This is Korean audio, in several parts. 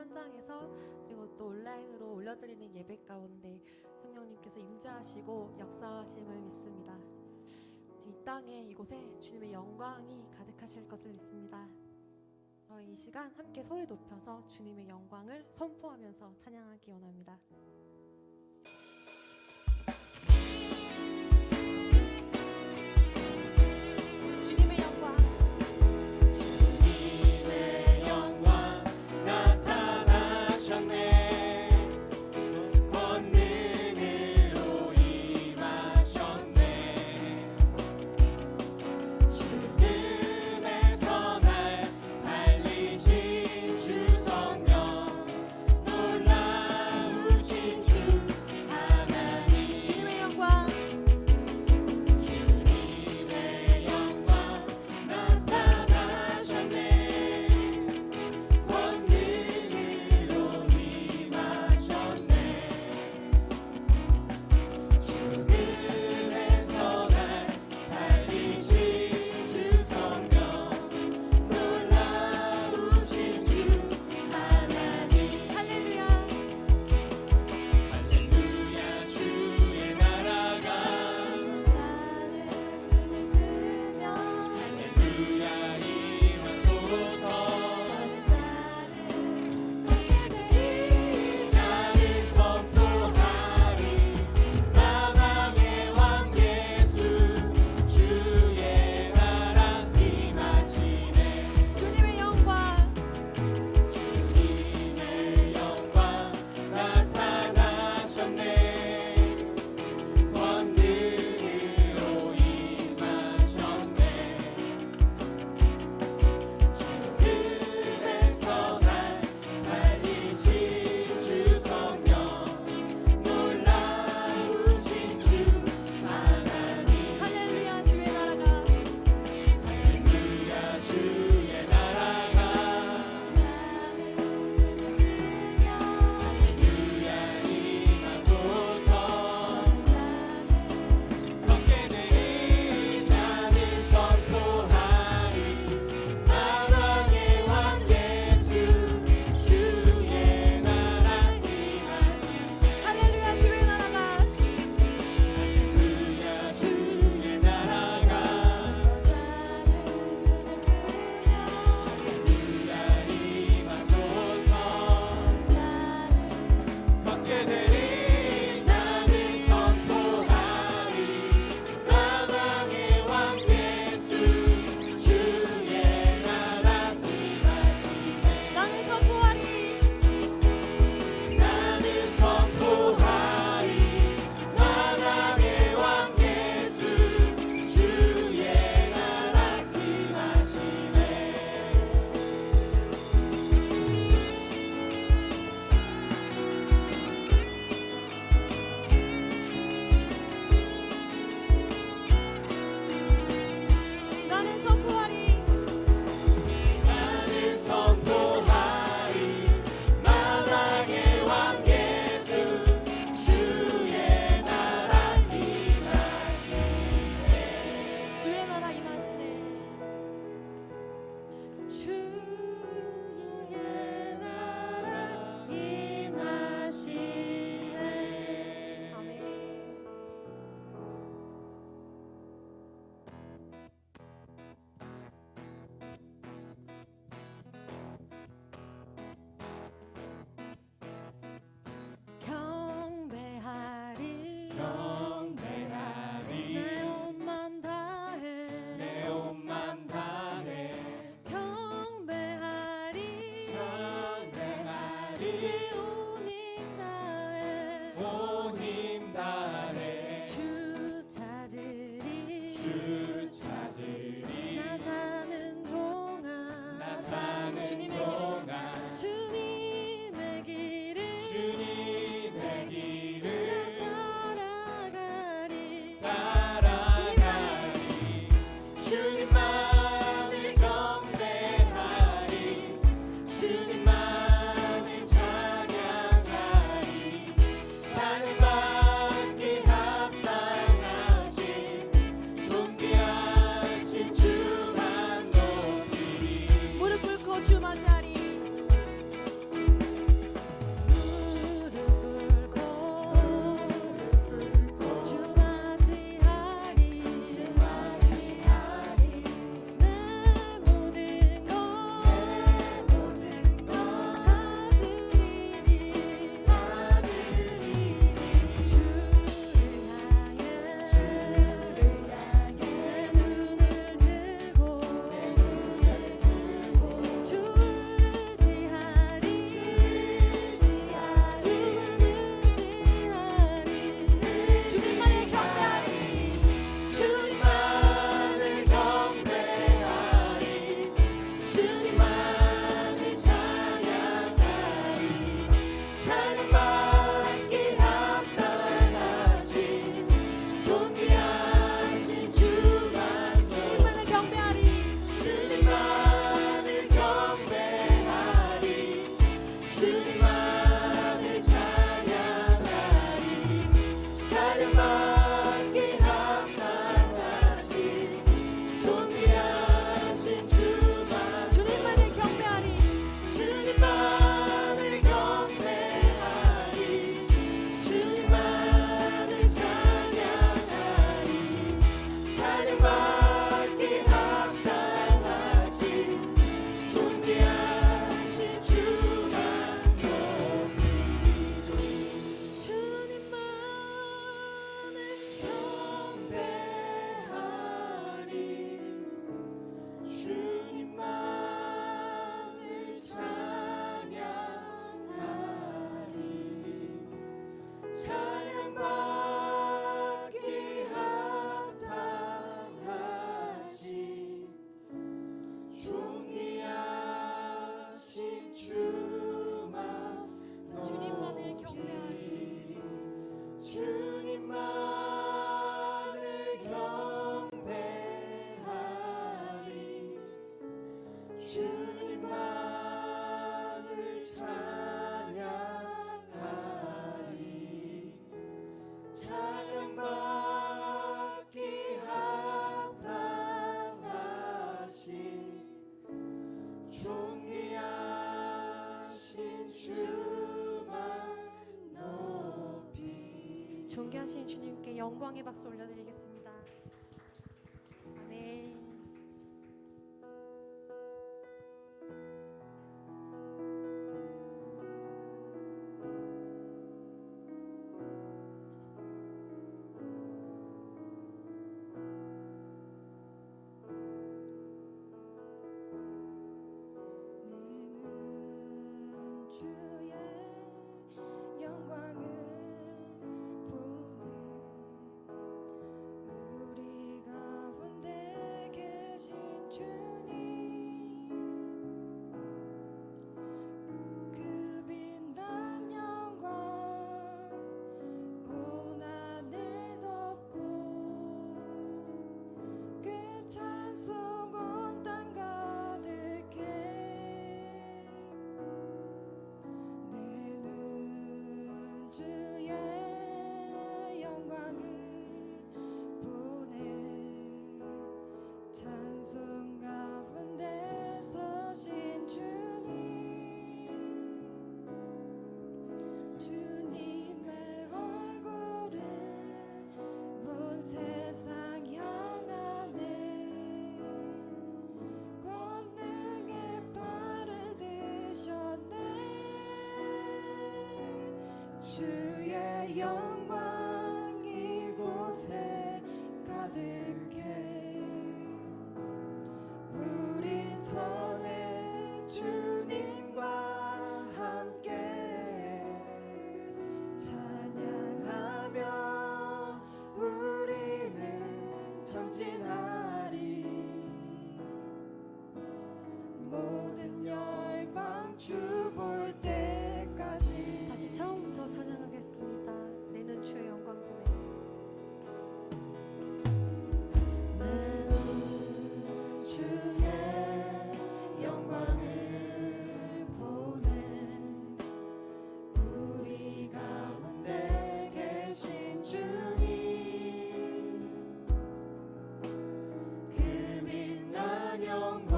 현장에서 그리고 또 온라인으로 올려드리는 예배 가운데 성령님께서 임재하시고 역사하심을 믿습니다. 지금 이 땅에 이곳에 주님의 영광이 가득하실 것을 믿습니다. 저희 이 시간 함께 소리 높여서 주님의 영광을 선포하면서 찬양하기 원합니다. 주님의 영광, 주님의 영광 나타나셨네. 권능으로 임하셨네. 죽음에서 날 살리신 주 성령, 놀라우신 주님만을 찬양하리. 찬양받기 합당하신 존귀하신 주만 높이. 존귀하신 주님께 영광의 박수 올려드리겠습니다. 아멘. 너는 주의 영광을 보는 우리 가운데 계신 주님, 그 빛난 영광 온 하늘 덮고 그 찬송 온 땅 가득해. 내는 주의 영광을 보내. 찬송 가운데 서신 주님, 주님의 얼굴을 온 세상 향하네. 권능의 팔을 드셨네. 주의 영광 이곳에 가득해. 우리 손에 주님과 함께 찬양하며 우리는 전진하리. 모든 열방 주 볼 때까지. 다시 처음부터 찬양하겠습니다. 내는 주의 영광 보내. 내는 주의 영광을 보내. 우리 가운데 계신 주님, 그 빛난 영광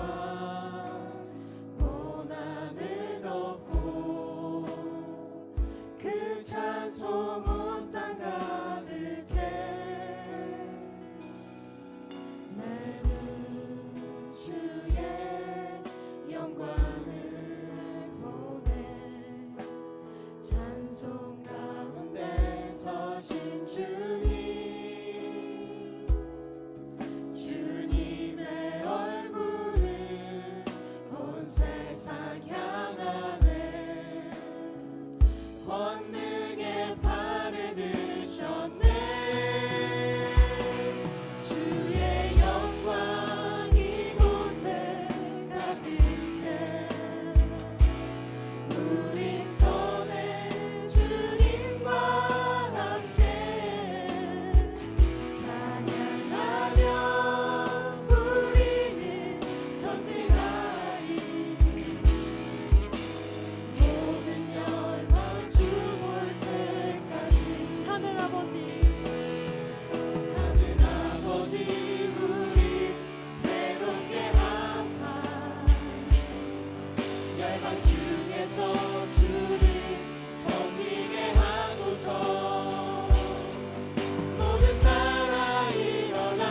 온 하늘 덮고 그 찬송 온 땅 가득해. 내는 주의 영광을 보내. 찬송 가운데 서신 주님, 주님의 얼굴을 온 세상 향하네. 권능의 팔을 드셨네. 주의 영광 이곳에 가득해. 우리 손에 주님과 함께 찬양하며 우리는 전진하리. 모든 열방 주 볼 때까지. 하늘 아버지, 하늘 아버지 우리 새롭게 하사 열방 중에서 주를 섬기게 하소서. 모든 나라 일어나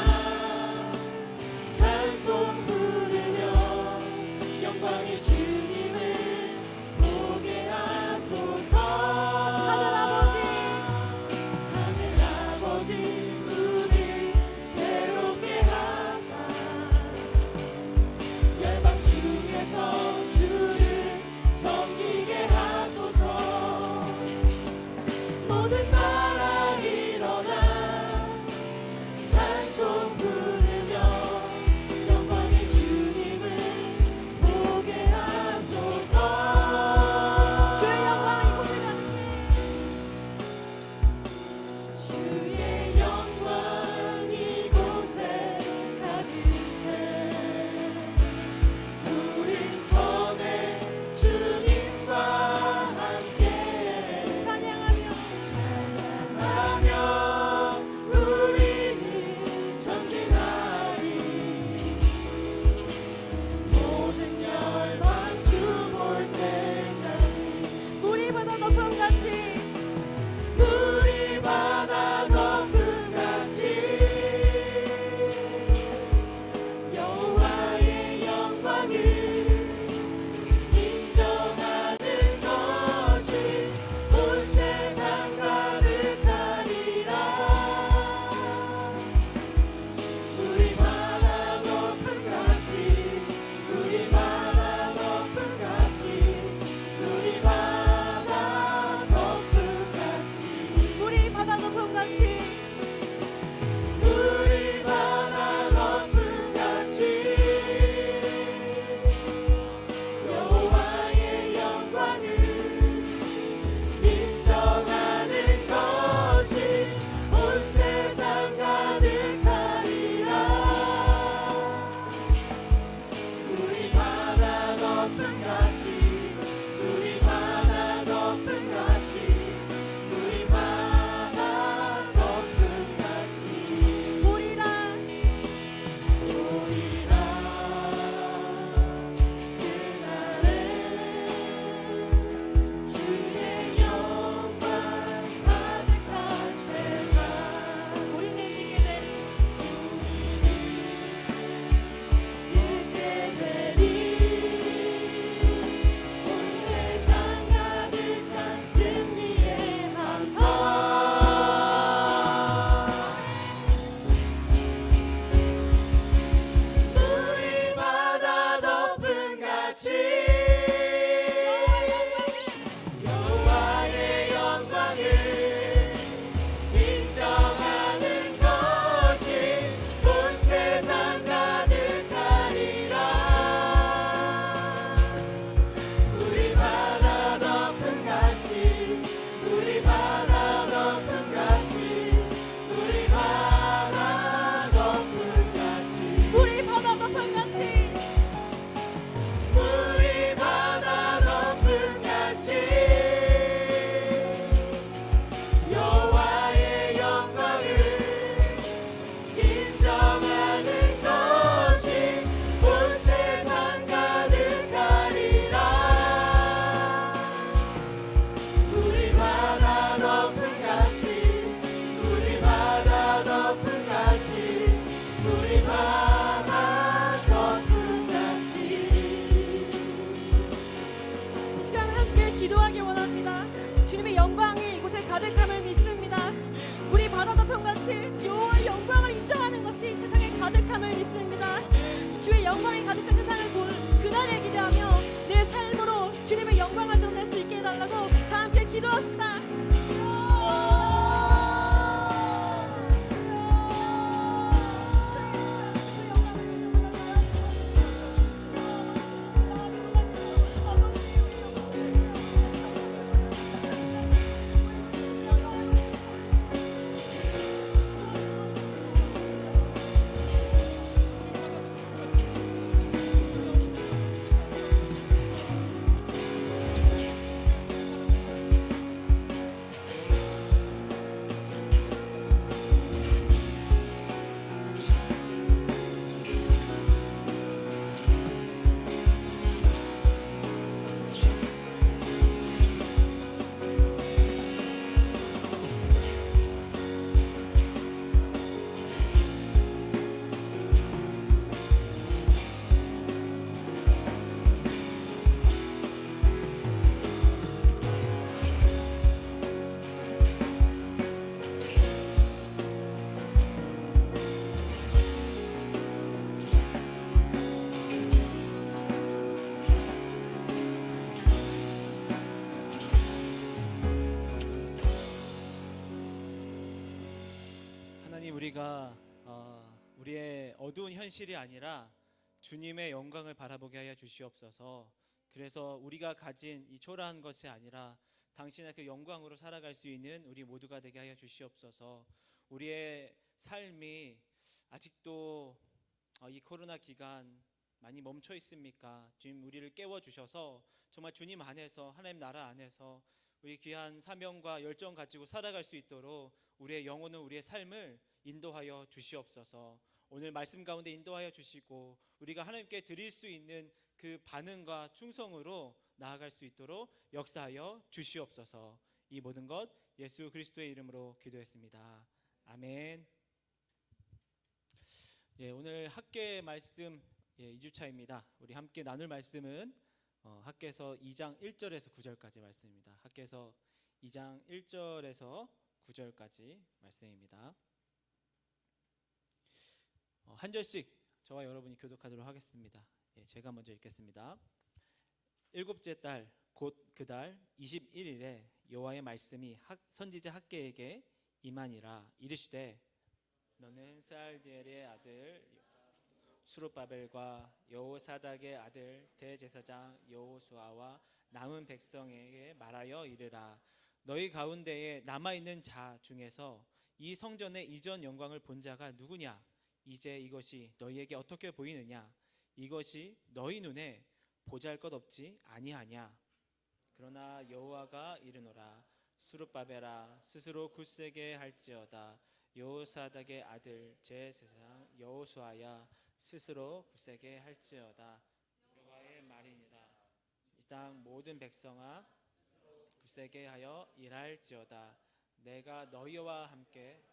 찬송 부르며 영광의 주님을 보게 하소서. 하늘 아버지, 하늘 아버지 우리 새롭게 하사 열방 중에서 주를 섬기게 하소서. 모든 나라 일어나 찬송 부르며 영광의 주님을 보게 하소서. 같이 여호와의 영광을 인정하는 것이 온 세상 가득하리라. 우리 바다 덮음 같이 우리 바다 덮음 같이 우리 바다 덮음 같이 우리 바다 덮음 같이 우리 바다 덮음 같이 여호와의 영광을 인정하는 것이 온 세상 가득하리라. 우리 바다 덮음 같이 우리 바다 덮음 같이 우리 바다 덮음 같이. 이 시간 함께 기도하기 원합니다. 주님의 영광이 이곳에 가득함을 믿습니다. 우리 바다 덮음 같이 여호와의 영광을 인정하는 것이 세상에 가득함을 믿습니다. 주의 영광이 가득한 세상을 볼 그날을 기대하며 내 삶으로 주님의 영광을 드러낼 수 있게 해달라고 다 함께 기도합시다. 하나님, 우리가 우리의 어두운 현실이 아니라 주님의 영광을 바라보게 하여 주시옵소서. 그래서 우리가 가진 이 초라한 것이 아니라 당신의 그 영광으로 살아갈 수 있는 우리 모두가 되게 하여 주시옵소서. 우리의 삶이 아직도 이 코로나 기간 많이 멈춰 있습니까? 주님, 우리를 깨워 주셔서 정말 주님 안에서, 하나님 나라 안에서 우리 귀한 사명과 열정 가지고 살아갈 수 있도록 우리의 영혼은, 우리의 삶을 인도하여 주시옵소서. 오늘 말씀 가운데 인도하여 주시고 우리가 하나님께 드릴 수 있는 그 반응과 충성으로 나아갈 수 있도록 역사하여 주시옵소서. 이 모든 것 예수 그리스도의 이름으로 기도했습니다. 아멘. 오늘 학계 말씀 2주차입니다. 우리 함께 나눌 말씀은 학계서 2장 1절에서 9절까지 말씀입니다. 학계서 2장 1절에서 9절까지 말씀입니다. 한 절씩 저와 여러분이 교독하도록 하겠습니다. 제가 먼저 읽겠습니다. 일곱째 달 곧 그 달 21일에 여호와의 말씀이 선지자 학계에게 임하니라. 이르시되 너는 스알디엘의 아들 수룹바벨과 여호사닥의 아들 대제사장 여호수아와 남은 백성에게 말하여 이르라. 너희 가운데에 남아있는 자 중에서 이 성전의 이전 영광을 본 자가 누구냐? 이제 이것이 너희에게 어떻게 보이느냐? 이것이 너희 눈에 보잘것없지 아니하냐? 그러나 여호와가 이르노라. 수룹바벨아, 스스로 굳세게 할지어다. 여호사닥의 아들 제사장 여호수아야, 스스로 굳세게 할지어다. 여호와의 말이니라. 이 땅 모든 백성아, 굳세게 하여 일할지어다. 내가 너희와 함께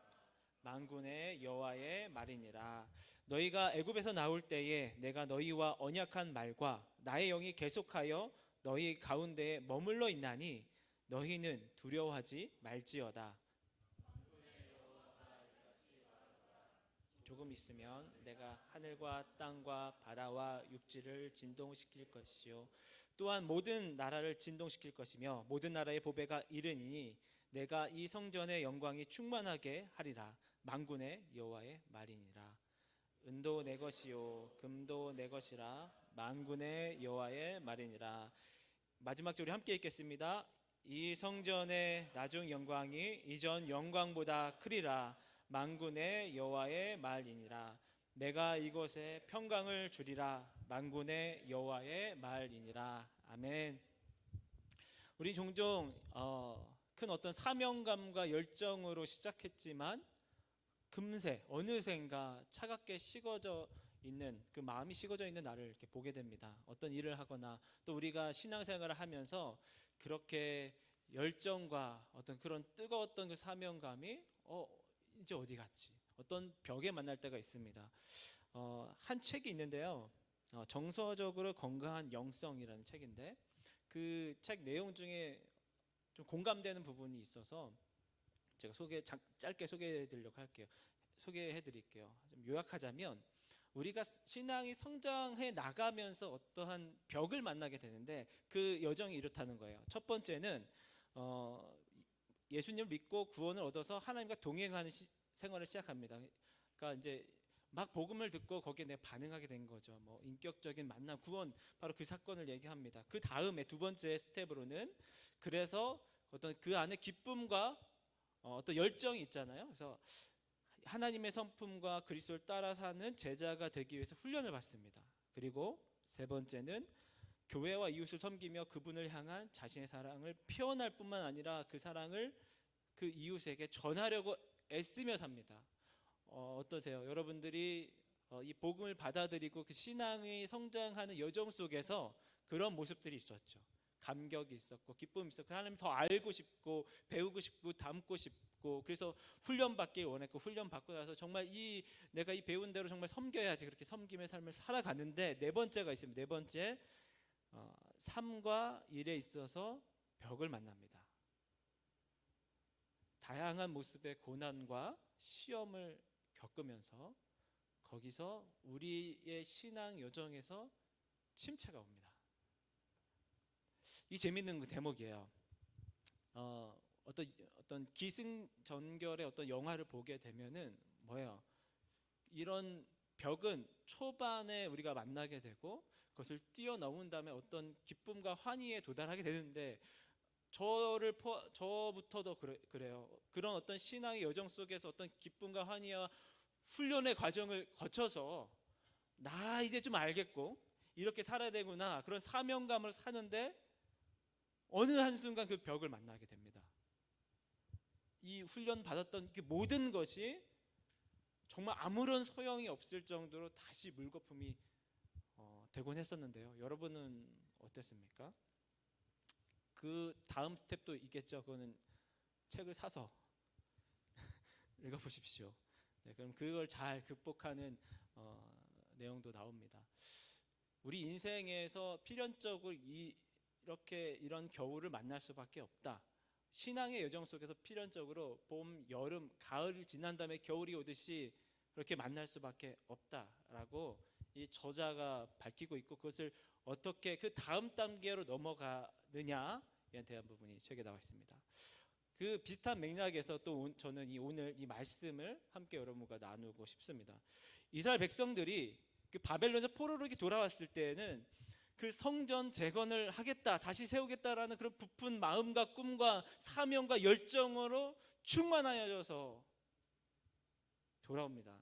만군의 여호와의 말이니라. 너희가 애굽에서 나올 때에 내가 너희와 언약한 말과 나의 영이 계속하여 너희 가운데에 머물러 있나니 너희는 두려워하지 말지어다. 조금 있으면 내가 하늘과 땅과 바다와 육지를 진동시킬 것이요 또한 모든 나라를 진동시킬 것이며 모든 나라의 보배가 이르니 내가 이 성전의 영광이 충만하게 하리라. 만군의 여호와의 말이니라. 은도 내 것이요 금도 내 것이라. 만군의 여호와의 말이니라. 마지막 절 우리 함께 읽겠습니다. 이 성전의 나중 영광이 이전 영광보다 크리라. 만군의 여호와의 말이니라. 내가 이곳에 평강을 주리라. 만군의 여호와의 말이니라. 아멘. 우리 종종 큰 어떤 사명감과 열정으로 시작했지만 금세 어느샌가 차갑게 식어져 있는 그 마음이 식어져 있는 나를 이렇게 보게 됩니다. 어떤 일을 하거나 또 우리가 신앙생활을 하면서 그렇게 열정과 어떤 그런 뜨거웠던 그 사명감이 이제 어디 갔지? 어떤 벽에 만날 때가 있습니다. 한 책이 있는데요. 정서적으로 건강한 영성이라는 책인데 그 책 내용 중에 좀 공감되는 부분이 있어서 제가 짧게 소개해 드릴게요. 좀 요약하자면 우리가 신앙이 성장해 나가면서 어떠한 벽을 만나게 되는데 그 여정이 이렇다는 거예요. 첫 번째는 예수님을 믿고 구원을 얻어서 하나님과 동행하는 생활을 시작합니다. 그러니까 이제 막 복음을 듣고 거기에 내가 반응하게 된 거죠. 뭐 인격적인 만남, 구원, 바로 그 사건을 얘기합니다. 그 다음에 두 번째 스텝으로는 그래서 어떤 그 안에 기쁨과 어떤 열정이 있잖아요. 그래서 하나님의 성품과 그리스도를 따라 사는 제자가 되기 위해서 훈련을 받습니다. 그리고 세 번째는 교회와 이웃을 섬기며 그분을 향한 자신의 사랑을 표현할 뿐만 아니라 그 사랑을 그 이웃에게 전하려고 애쓰며 삽니다. 어떠세요? 여러분들이 이 복음을 받아들이고 그 신앙이 성장하는 여정 속에서 그런 모습들이 있었죠. 감격이 있었고 기쁨이 있었고 하나님 더 알고 싶고 배우고 싶고 닮고 싶고 그래서 훈련 받길 원했고 훈련 받고 나서 정말 내가 이 배운 대로 정말 섬겨야지 그렇게 섬김의 삶을 살아가는데 네 번째가 있습니다. 네 번째 삶과 일에 있어서 벽을 만납니다. 다양한 모습의 고난과 시험을 겪으면서 거기서 우리의 신앙 여정에서 침체가 옵니다. 이 재밌는 그 대목이에요. 어떤 기승전결의 어떤 영화를 보게 되면은 뭐예요? 이런 벽은 초반에 우리가 만나게 되고 그것을 뛰어넘은 다음에 어떤 기쁨과 환희에 도달하게 되는데 저부터도 그래요. 그런 어떤 신앙의 여정 속에서 어떤 기쁨과 환희와 훈련의 과정을 거쳐서 나 이제 좀 알겠고 이렇게 살아야 되구나 그런 사명감을 사는데 어느 한순간 그 벽을 만나게 됩니다. 이 훈련 받았던 그 모든 것이 정말 아무런 소용이 없을 정도로 다시 물거품이 되곤 했었는데요. 여러분은 어땠습니까? 그 다음 스텝도 있겠죠. 그거는 책을 사서 읽어보십시오. 네, 그럼 그걸 잘 극복하는 내용도 나옵니다. 우리 인생에서 필연적으로 이런 겨울을 만날 수밖에 없다. 신앙의 여정 속에서 필연적으로 봄, 여름, 가을을 지난 다음에 겨울이 오듯이 그렇게 만날 수밖에 없다라고 이 저자가 밝히고 있고 그것을 어떻게 그 다음 단계로 넘어가느냐에 대한 부분이 책에 나와 있습니다. 그 비슷한 맥락에서 또 저는 오늘 이 말씀을 함께 여러분과 나누고 싶습니다. 이스라엘 백성들이 그 바벨론에서 포로로 돌아왔을 때에는 그 성전 재건을 하겠다, 다시 세우겠다라는 그런 부푼 마음과 꿈과 사명과 열정으로 충만하여져서 돌아옵니다.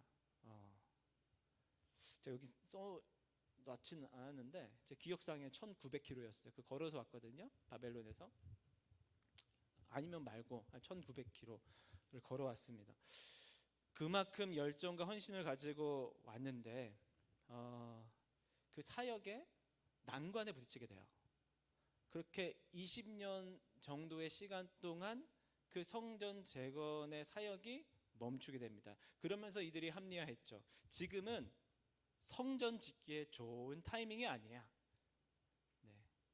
제가 여기 써놨지는 않았는데 제 기억상에 1900km였어요. 그 걸어서 왔거든요. 바벨론에서. 아니면 말고 한 1900km를 걸어왔습니다. 그만큼 열정과 헌신을 가지고 왔는데 그 사역에 난관에 부딪히게 돼요. 그렇게 20년 정도의 시간 동안 그 성전 재건의 사역이 멈추게 됩니다. 그러면서 이들이 합리화했죠. 지금은 성전 짓기에 좋은 타이밍이 아니야. 네.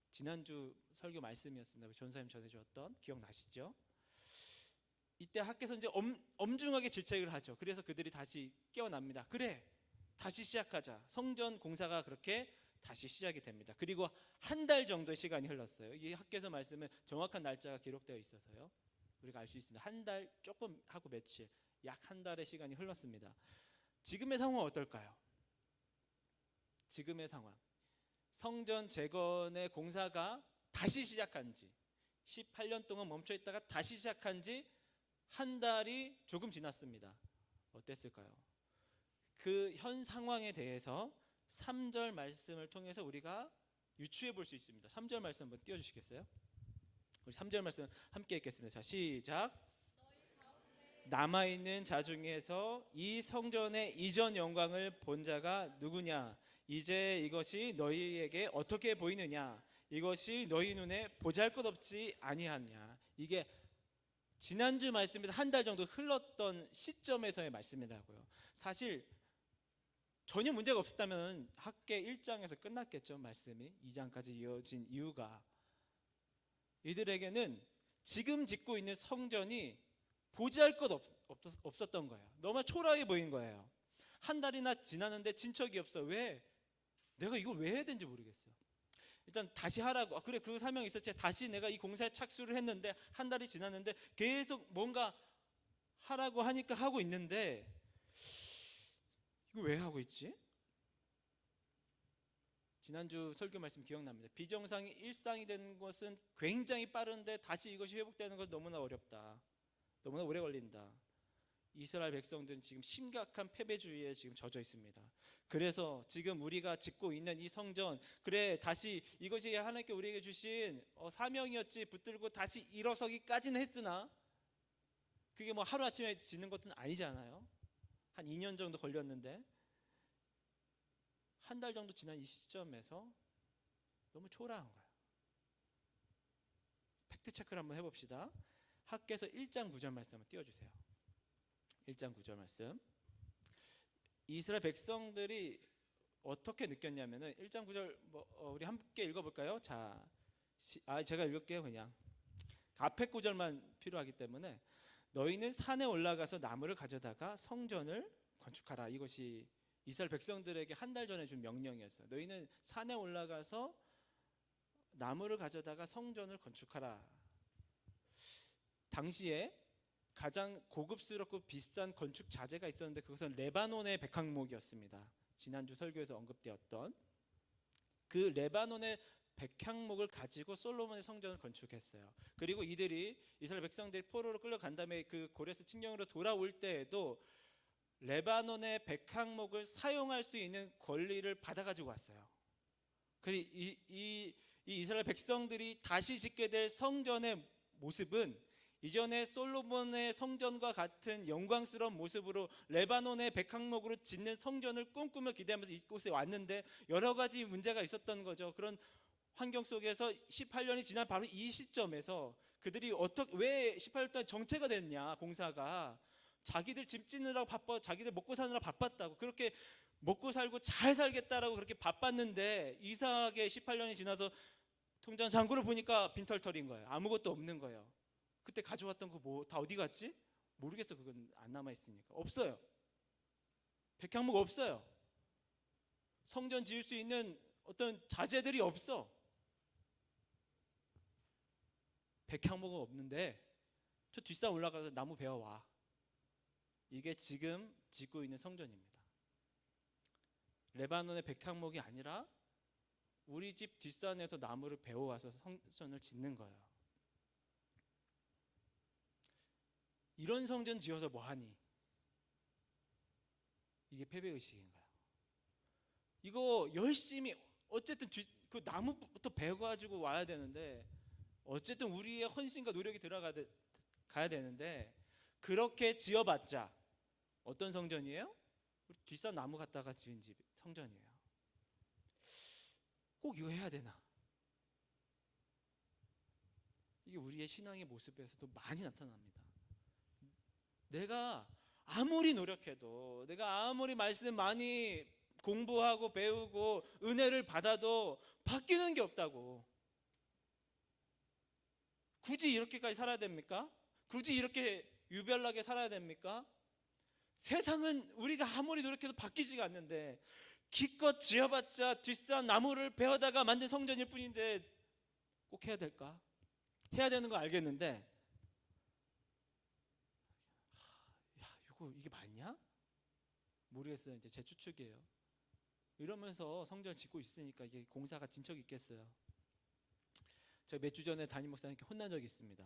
지난주 설교 말씀이었습니다. 전사님 전해주었던 기억나시죠? 이때 학교에서 이제 엄중하게 질책을 하죠. 그래서 그들이 다시 깨어납니다. 그래, 다시 시작하자. 성전 공사가 그렇게 다시 시작이 됩니다. 그리고 한 달 정도의 시간이 흘렀어요. 이 학교에서 말씀은 정확한 날짜가 기록되어 있어서요. 우리가 알 수 있습니다. 한 달 조금 하고 며칠, 약 한 달의 시간이 흘렀습니다. 지금의 상황은 어떨까요? 지금의 상황, 성전 재건의 공사가 다시 시작한 지 18년 동안 멈춰 있다가 다시 시작한 지 한 달이 조금 지났습니다. 어땠을까요? 그 현 상황에 대해서 3절 말씀을 통해서 우리가 유추해 볼 수 있습니다. 3절 말씀 한번 띄워주시겠어요? 우리 3절 말씀 함께 읽겠습니다. 자, 시작. 남아있는 자 중에서 이 성전의 이전 영광을 본 자가 누구냐? 이제 이것이 너희에게 어떻게 보이느냐? 이것이 너희 눈에 보잘것없지 아니하냐? 이게 지난주 말씀에서 한 달 정도 흘렀던 시점에서의 말씀이라고요. 사실 전혀 문제가 없었다면 학계 1장에서 끝났겠죠. 말씀이 2장까지 이어진 이유가, 이들에게는 지금 짓고 있는 성전이 보잘것 없었던 거예요. 너무 초라해 보인 거예요. 한 달이나 지났는데 진척이 없어. 왜? 내가 이걸 왜 해야 되는지 모르겠어. 일단 다시 하라고. 그래, 그 사명이 있었지. 다시 내가 이 공사에 착수를 했는데 한 달이 지났는데 계속 뭔가 하라고 하니까 하고 있는데 이거 왜 하고 있지? 지난주 설교 말씀 기억납니다. 비정상이 일상이 된 것은 굉장히 빠른데 다시 이것이 회복되는 것은 너무나 어렵다. 너무나 오래 걸린다. 이스라엘 백성들은 지금 심각한 패배주의에 지금 젖어 있습니다. 그래서 지금 우리가 짓고 있는 이 성전, 그래 다시 이것이 하나님께 우리에게 주신 사명이었지 붙들고 다시 일어서기까지는 했으나 그게 뭐 하루아침에 짓는 것은 아니잖아요. 한 2년 정도 걸렸는데 한 달 정도 지난 이 시점에서 너무 초라한 거예요. 팩트 체크를 한번 해봅시다. 학개서 1장 9절 말씀 한번 띄워주세요. 1장 9절 말씀. 이스라엘 백성들이 어떻게 느꼈냐면은 1장 9절 우리 함께 읽어볼까요? 자, 제가 읽을게요. 그냥 앞에 구절만 필요하기 때문에 너희는 산에 올라가서 나무를 가져다가 성전을 건축하라. 이것이 이스라엘 백성들에게 한 달 전에 준 명령이었어요. 너희는 산에 올라가서 나무를 가져다가 성전을 건축하라. 당시에 가장 고급스럽고 비싼 건축 자재가 있었는데 그것은 레바논의 백향목이었습니다. 지난주 설교에서 언급되었던 그 레바논의 백향목을 가지고 솔로몬의 성전을 건축했어요. 그리고 이들이 이스라엘 백성들이 포로로 끌려간 다음에 그 고레스 칙령으로 돌아올 때에도 레바논의 백향목을 사용할 수 있는 권리를 받아가지고 왔어요. 그래서 이 이스라엘 백성들이 다시 짓게 될 성전의 모습은 이전에 솔로몬의 성전과 같은 영광스러운 모습으로 레바논의 백향목으로 짓는 성전을 꿈꾸며 기대하면서 이곳에 왔는데 여러 가지 문제가 있었던 거죠. 그런 환경 속에서 18년이 지난 바로 이 시점에서 그들이 왜 18년 동안 정체가 됐냐, 공사가 자기들 집 짓느라고 바빠, 자기들 먹고 사느라 바빴다고, 그렇게 먹고 살고 잘 살겠다라고 그렇게 바빴는데 이상하게 18년이 지나서 통장 잔고를 보니까 빈털털인 거예요. 아무것도 없는 거예요. 그때 가져왔던 거 뭐 다 어디 갔지? 모르겠어. 그건 안 남아 있으니까. 없어요. 백향목 없어요. 성전 지을 수 있는 어떤 자재들이 없어. 백향목은 없는데 저 뒷산 올라가서 나무 베어와. 이게 지금 짓고 있는 성전입니다. 레바논의 백향목이 아니라 우리 집 뒷산에서 나무를 베어와서 성전을 짓는 거예요. 이런 성전 지어서 뭐하니? 이게 패배의식인가요? 이거 열심히 어쨌든 그 나무부터 베어가지고 와야 되는데 어쨌든 우리의 헌신과 노력이 들어가야 되는데 그렇게 지어봤자 어떤 성전이에요? 우리 뒷산 나무 갖다가 지은 집 성전이에요. 꼭 이거 해야 되나? 이게 우리의 신앙의 모습에서도 많이 나타납니다. 내가 아무리 노력해도, 내가 아무리 말씀 많이 공부하고 배우고 은혜를 받아도 바뀌는 게 없다고. 굳이 이렇게까지 살아야 됩니까? 굳이 이렇게 유별나게 살아야 됩니까? 세상은 우리가 아무리 노력해도 바뀌지가 않는데 기껏 지어봤자 뒷산 나무를 베어다가 만든 성전일 뿐인데 꼭 해야 될까? 해야 되는 거 알겠는데 이게 맞냐? 모르겠어요. 이제 제 추측이에요. 이러면서 성전을 짓고 있으니까 이게 공사가 진척이 있겠어요. 제가 몇 주 전에 담임 목사님께 혼난 적이 있습니다.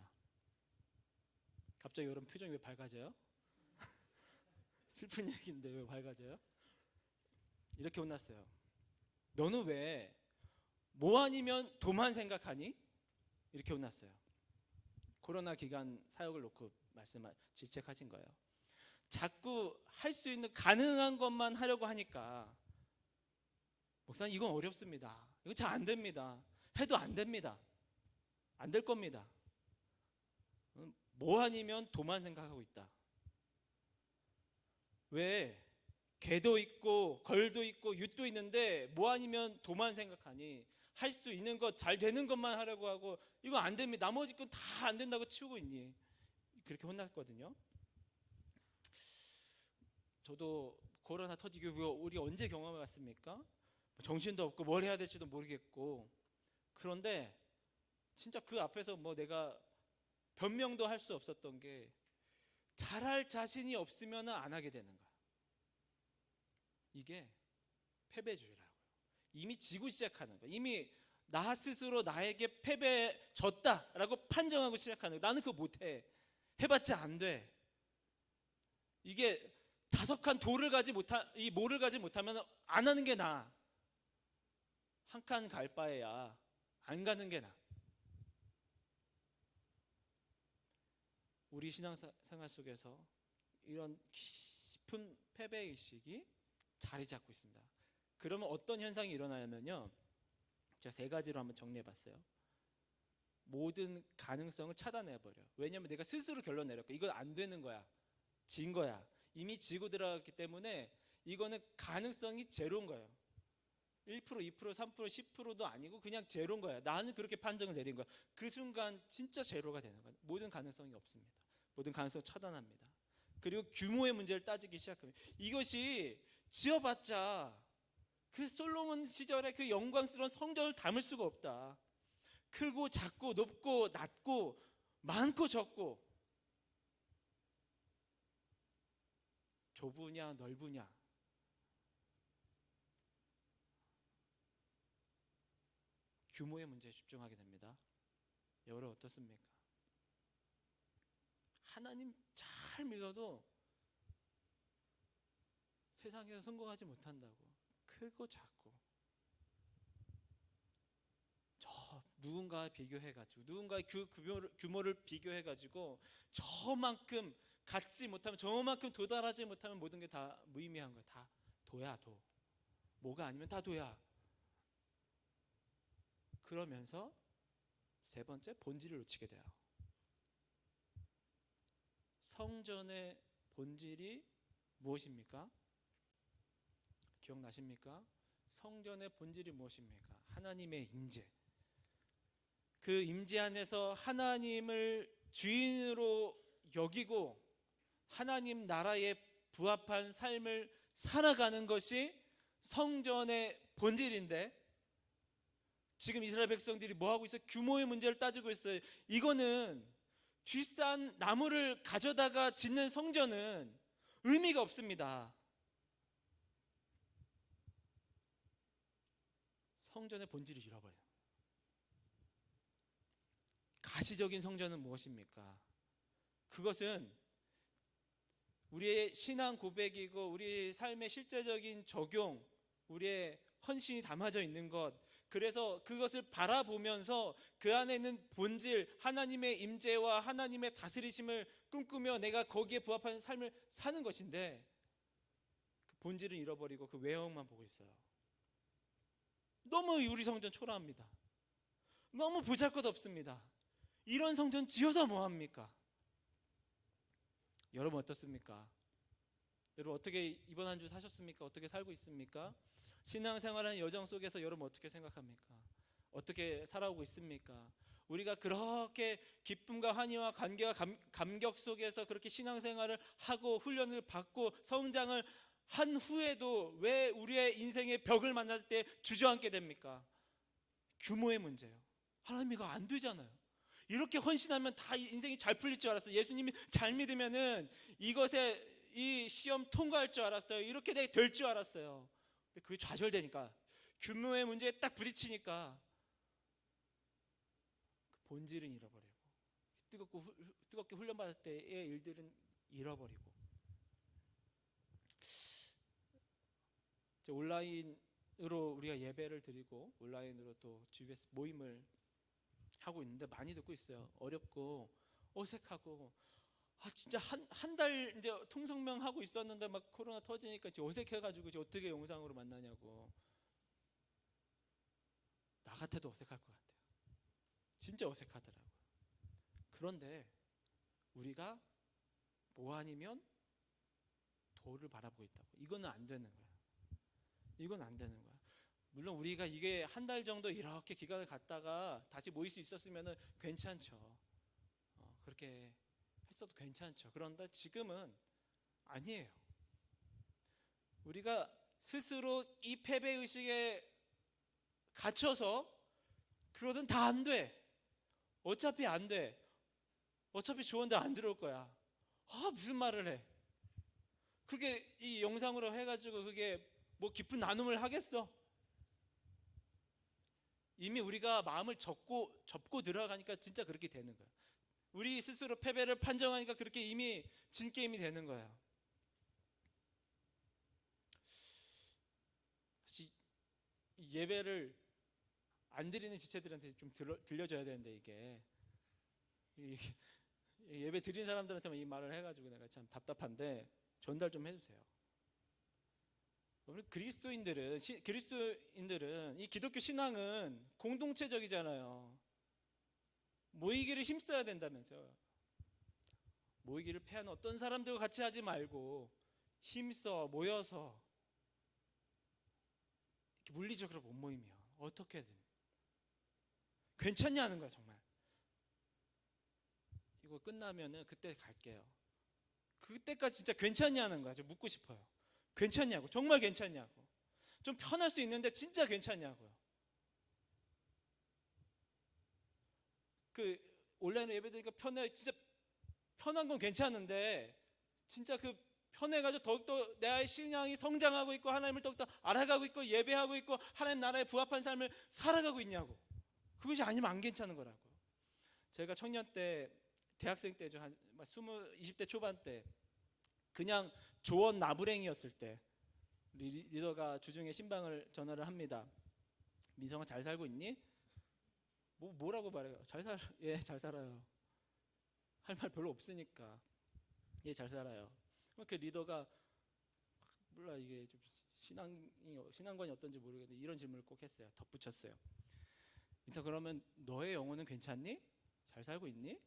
갑자기 여러분 표정이 왜 밝아져요? 슬픈 얘기인데 왜 밝아져요? 이렇게 혼났어요. 너는 왜 뭐 아니면 도만 생각하니? 이렇게 혼났어요. 코로나 기간 사역을 놓고 질책하신 거예요. 자꾸 할 수 있는 가능한 것만 하려고 하니까 목사님 이건 어렵습니다. 이거 잘 안 됩니다. 해도 안 됩니다. 안 될 겁니다. 뭐 아니면 도만 생각하고 있다. 왜 개도 있고 걸도 있고 윷도 있는데 뭐 아니면 도만 생각하니? 할 수 있는 것 잘 되는 것만 하려고 하고 이거 안 됩니다. 나머지 건 다 안 된다고 치우고 있니? 그렇게 혼났거든요. 저도 코로나 터지고 우리 언제 경험해 봤습니까? 정신도 없고 뭘 해야 될지도 모르겠고 그런데 진짜 그 앞에서 뭐 내가 변명도 할 수 없었던 게 잘할 자신이 없으면 안 하게 되는 거야. 이게 패배주의라고요. 이미 지고 시작하는 거야. 이미 나 스스로 나에게 패배졌다라고 판정하고 시작하는 거야. 나는 그거 못해. 해봤자 안 돼. 이게 다섯 칸 돌을 가지 이 모를 가지 못하면 안 하는 게 나아. 한 칸 갈 바에야 안 가는 게 나아. 우리 신앙생활 속에서 이런 깊은 패배의식이 자리 잡고 있습니다. 그러면 어떤 현상이 일어나냐면요, 제가 세 가지로 한번 정리해봤어요. 모든 가능성을 차단해버려. 왜냐하면 내가 스스로 결론 내렸고 이건 안 되는 거야. 진 거야. 이미 지고 들어갔기 때문에 이거는 가능성이 제로인 거예요. 1%, 2%, 3%, 10%도 아니고 그냥 제로인 거야. 나는 그렇게 판정을 내린 거야. 그 순간 진짜 제로가 되는 거야. 모든 가능성이 없습니다. 모든 가능성을 차단합니다. 그리고 규모의 문제를 따지기 시작합니다. 이것이 지어봤자 그 솔로몬 시절의 그 영광스러운 성전을 담을 수가 없다. 크고 작고 높고 낮고 많고 적고 좁으냐 넓으냐 규모의 문제에 집중하게 됩니다. 여러분 어떻습니까? 하나님 잘 믿어도 세상에서 성공하지 못한다고. 크고 작고 저 누군가와 비교해가지고 누군가의 그 규모를 비교해가지고 저만큼 갖지 못하면 저만큼 도달하지 못하면 모든 게 다 무의미한 거야. 다 도야 도. 뭐가 아니면 다 도야. 그러면서 세 번째 본질을 놓치게 돼요. 성전의 본질이 무엇입니까? 기억나십니까? 성전의 본질이 무엇입니까? 하나님의 임재. 그 임재 안에서 하나님을 주인으로 여기고 하나님 나라에 부합한 삶을 살아가는 것이 성전의 본질인데 지금 이스라엘 백성들이 뭐하고 있어요? 규모의 문제를 따지고 있어요. 이거는 뒷산 나무를 가져다가 짓는 성전은 의미가 없습니다. 성전의 본질을 잃어버려요. 가시적인 성전은 무엇입니까? 그것은 우리의 신앙 고백이고 우리 삶의 실제적인 적용, 우리의 헌신이 담아져 있는 것. 그래서 그것을 바라보면서 그 안에 있는 본질, 하나님의 임재와 하나님의 다스리심을 꿈꾸며 내가 거기에 부합한 삶을 사는 것인데 그 본질을 잃어버리고 그 외형만 보고 있어요. 너무 우리 성전 초라합니다. 너무 보잘것없습니다. 이런 성전 지어서 뭐합니까? 여러분 어떻습니까? 여러분 어떻게 이번 한 주 사셨습니까? 어떻게 살고 있습니까? 신앙생활하는 여정 속에서 여러분 어떻게 생각합니까? 어떻게 살아오고 있습니까? 우리가 그렇게 기쁨과 환희와 관계와 감격 속에서 그렇게 신앙생활을 하고 훈련을 받고 성장을 한 후에도 왜 우리의 인생의 벽을 만났을 때 주저앉게 됩니까? 규모의 문제예요. 하나님 이거 안 되잖아요. 이렇게 헌신하면 다 인생이 잘 풀릴 줄 알았어요. 예수님이 잘 믿으면은 이것에 이 시험 통과할 줄 알았어요. 이렇게 될 줄 알았어요. 근데 그게 좌절되니까, 규모의 문제에 딱 부딪히니까 그 본질은 잃어버리고, 뜨겁게 훈련받을 때의 일들은 잃어버리고, 이제 온라인으로 우리가 예배를 드리고 온라인으로 또 GBS 모임을 하고 있는데 많이 듣고 있어요. 어렵고 어색하고, 진짜 한 달 이제 통성명 하고 있었는데 막 코로나 터지니까 이제 어색해가지고 이제 어떻게 영상으로 만나냐고. 나 같아도 어색할 것 같아요. 진짜 어색하더라고요. 그런데 우리가 뭐 아니면 도를 바라보고 있다고. 이거는 안 되는 거야. 이건 안 되는 거야. 물론 우리가 이게 한 달 정도 이렇게 기간을 갖다가 다시 모일 수 있었으면 괜찮죠. 그렇게 했어도 괜찮죠. 그런데 지금은 아니에요. 우리가 스스로 이 패배의식에 갇혀서 그것은 다 안 돼. 어차피 안 돼. 어차피 좋은데 안 들어올 거야. 무슨 말을 해. 그게 이 영상으로 해가지고 그게 뭐 깊은 나눔을 하겠어? 이미 우리가 마음을 접고 들어가니까 진짜 그렇게 되는 거야. 우리 스스로 패배를 판정하니까 그렇게 이미 진 게임이 되는 거야. 사실 예배를 안 드리는 지체들한테 좀 들려줘야 되는데, 이게 예배 드린 사람들한테만 이 말을 해가지고 내가 참 답답한데 전달 좀 해주세요. 우리 그리스도인들은 이 기독교 신앙은 공동체적이잖아요. 모이기를 힘써야 된다면서요. 모이기를 패하는 어떤 사람들과 같이 하지 말고 힘써 모여서 이렇게 물리적으로 못 모이면 어떻게든 괜찮냐는 거야. 정말 이거 끝나면은 그때 갈게요. 그때까지 진짜 괜찮냐는 거야. 좀 묻고 싶어요. 괜찮냐고, 정말 괜찮냐고. 좀 편할 수 있는데 진짜 괜찮냐고요. 그 온라인으로 예배드리니까 진짜 편한 건 괜찮은데 진짜 그 편해가지고 더욱더 내 신앙이 성장하고 있고 하나님을 더욱더 알아가고 있고 예배하고 있고 하나님 나라에 부합한 삶을 살아가고 있냐고. 그것이 아니면 안 괜찮은 거라고. 제가 청년 때, 대학생 때죠. 한 20대 초반 때 그냥 조언 나부랭이였을 때 리더가 주중에 신방을 전화를 합니다. 민성아 잘 살고 있니? 뭐라고 말해요? 예, 잘 살아요. 할 말 별로 없으니까. 예, 잘 살아요. 그 리더가 몰라, 이게 좀 신앙관이 어떤지 모르겠는데 이런 질문을 꼭 했어요. 덧붙였어요. 그래서 그러면 너의 영혼은 괜찮니? 잘 살고 있니?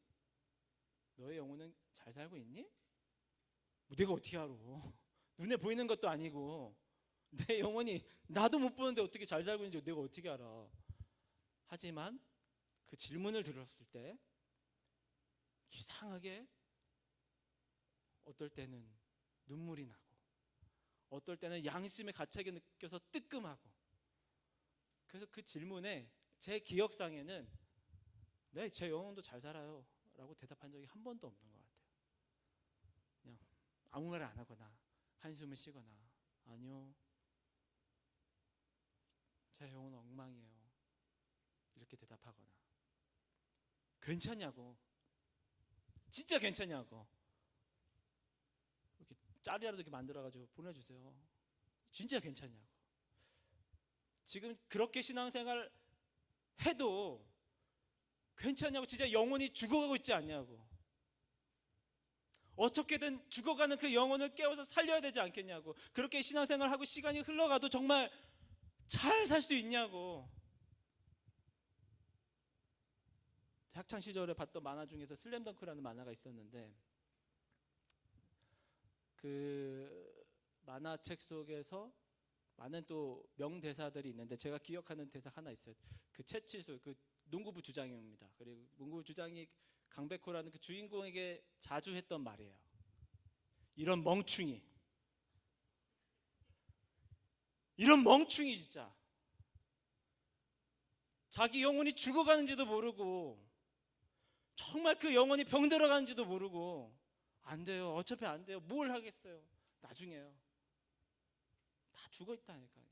너의 영혼은 잘 살고 있니? 내가 어떻게 알아? 눈에 보이는 것도 아니고 내 영혼이 나도 못 보는데 어떻게 잘 살고 있는지 내가 어떻게 알아? 하지만 그 질문을 들었을 때 이상하게 어떨 때는 눈물이 나고 어떨 때는 양심의 가책이 느껴서 뜨끔하고. 그래서 그 질문에 제 기억상에는 네, 제 영혼도 잘 살아요 라고 대답한 적이 한 번도 없는 것 같아요. 그냥 아무 말을 안 하거나 한숨을 쉬거나 아니요, 제 영혼은 엉망이에요 이렇게 대답하거나. 괜찮냐고, 진짜 괜찮냐고. 이렇게 짤이라도 이렇게 만들어가지고 보내주세요. 진짜 괜찮냐고. 지금 그렇게 신앙생활 해도 괜찮냐고. 진짜 영혼이 죽어가고 있지 않냐고. 어떻게든 죽어가는 그 영혼을 깨워서 살려야 되지 않겠냐고. 그렇게 신앙생활하고 시간이 흘러가도 정말 잘 살 수 있냐고. 학창 시절에 봤던 만화 중에서 슬램덩크라는 만화가 있었는데 그 만화책 속에서 많은 또 명대사들이 있는데 제가 기억하는 대사 하나 있어요. 그 채치수, 그 농구부 주장입니다. 그리고 농구부 주장이 강백호라는 그 주인공에게 자주 했던 말이에요. 이런 멍충이, 이런 멍충이 진짜 자기 영혼이 죽어가는지도 모르고 정말 그 영혼이 병들어 가는지도 모르고 안 돼요. 어차피 안 돼요. 뭘 하겠어요. 나중에요. 다 죽어 있다니까요.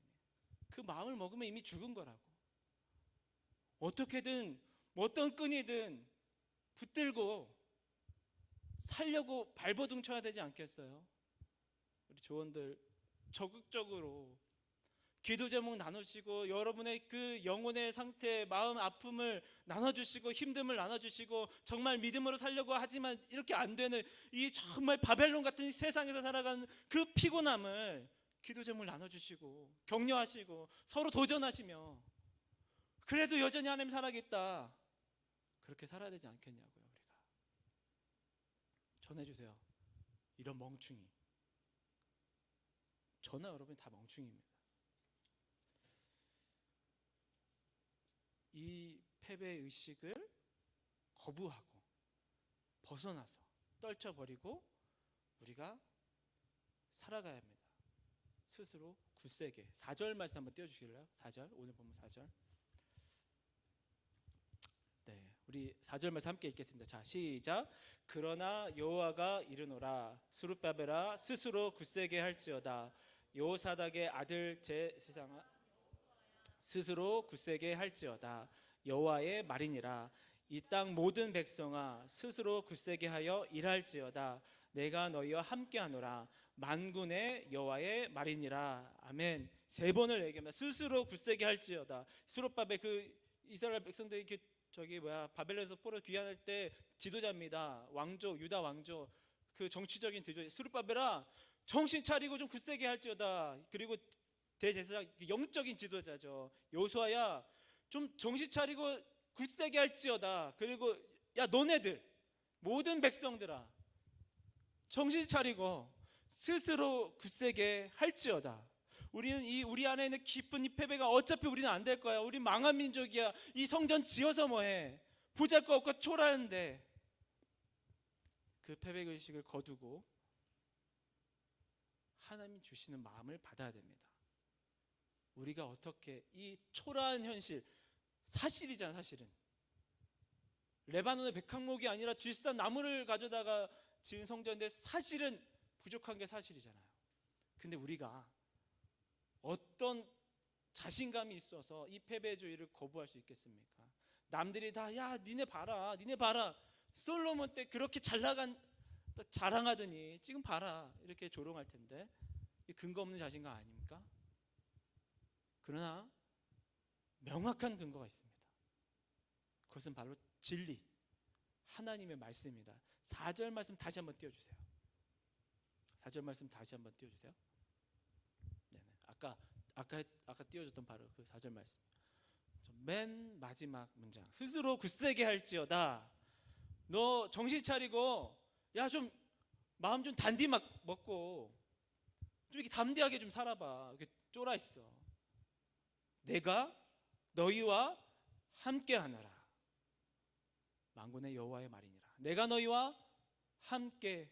그 마음을 먹으면 이미 죽은 거라고. 어떻게든 어떤 끈이든 붙들고 살려고 발버둥 쳐야 되지 않겠어요? 우리 조원들 적극적으로 기도 제목 나누시고 여러분의 그 영혼의 상태, 마음 아픔을 나눠주시고 힘듦을 나눠주시고 정말 믿음으로 살려고 하지만 이렇게 안 되는 이 정말 바벨론 같은 세상에서 살아가는 그 피곤함을 기도 제목을 나눠주시고 격려하시고 서로 도전하시며 그래도 여전히 하나님 살아겠다 그렇게 살아야 되지 않겠냐고요. 우리가 전해주세요. 이런 멍충이, 저나 여러분이 다 멍충이입니다. 이 패배의식을 거부하고 벗어나서 떨쳐버리고 우리가 살아가야 합니다. 스스로 굳세게. 4절 말씀 한번 띄워주실래요? 4절, 오늘 보면 4절. 네, 우리 4절 말씀 함께 읽겠습니다. 자, 시작. 그러나 여호와가 이르노라 스룹바벨아 스스로 굳세게 할지어다 여호사닥의 아들 제사장아 스스로 굳세게 할지어다 여호와의 말이니라. 이 땅 모든 백성아 스스로 굳세게 하여 일할지어다 내가 너희와 함께하노라 만군의 여호와의 말이니라. 아멘. 3번을 얘기합니다. 스스로 굳세게 할지어다. 스룹바벨 그 이스라엘 백성들이 바벨론에서 포로 귀환할 때 지도자입니다. 왕족, 유다 왕족, 그 정치적인 지도자. 스룹바벨아 정신 차리고 좀 굳세게 할지어다. 그리고 대제사장, 영적인 지도자죠. 여호수아야 좀 정신 차리고 굳세게 할지어다. 그리고 야 너네들 모든 백성들아 정신 차리고 스스로 굳세게 할지어다. 우리는 우리 안에 있는 깊은 이 패배가 어차피 우리는 안 될 거야. 우리 망한 민족이야. 이 성전 지어서 뭐해? 보잘것없고 초라한데 그 패배의식을 거두고 하나님이 주시는 마음을 받아야 됩니다. 우리가 어떻게 이 초라한 현실, 사실이잖아. 사실은 레바논의 백향목이 아니라 뒷산 나무를 가져다가 지은 성전인데 사실은 부족한 게 사실이잖아요. 근데 우리가 어떤 자신감이 있어서 이 패배주의를 거부할 수 있겠습니까? 남들이 다 야 니네 봐라 솔로몬 때 그렇게 잘 나간 자랑하더니 지금 봐라 이렇게 조롱할 텐데 근거 없는 자신감 아닙니까? 그러나 명확한 근거가 있습니다. 그것은 바로 진리, 하나님의 말씀입니다. 4절 말씀 다시 한번 띄워주세요. 4절 말씀 다시 한번 띄워주세요. 네네. 아까 띄워줬던 바로 그 4절 말씀. 맨 마지막 문장. 스스로 굳세게 할지어다. 너 정신 차리고 야 좀 마음 좀 단디 먹고 좀 이렇게 담대하게 좀 살아봐. 이렇게 쫄아 있어. 내가 너희와 함께 하노라. 만군의 여호와의 말이니라. 내가 너희와 함께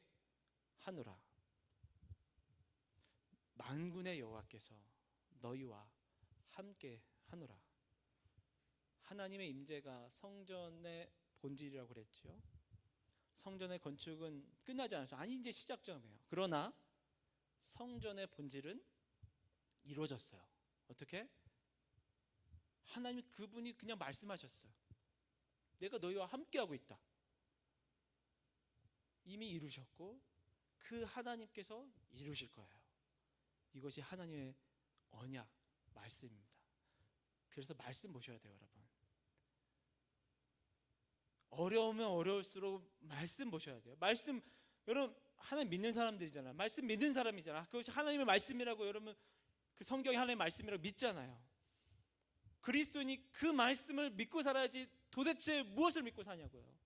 하노라. 만군의 여호와께서 너희와 함께 하노라. 하나님의 임재가 성전의 본질이라고 그랬죠. 성전의 건축은 끝나지 않았어요. 아니 이제 시작점이에요. 그러나 성전의 본질은 이루어졌어요. 어떻게? 하나님 그분이 그냥 말씀하셨어요. 내가 너희와 함께하고 있다. 이미 이루셨고 그 하나님께서 이루실 거예요. 이것이 하나님의 언약, 말씀입니다. 그래서 말씀 보셔야 돼요, 여러분. 어려우면 어려울수록 말씀 보셔야 돼요. 말씀, 여러분 하나님 믿는 사람들이잖아요. 말씀 믿는 사람이잖아요. 그것이 하나님의 말씀이라고 여러분 그 성경이 하나님의 말씀이라고 믿잖아요. 그리스도인이 그 말씀을 믿고 살아야지 도대체 무엇을 믿고 사냐고요.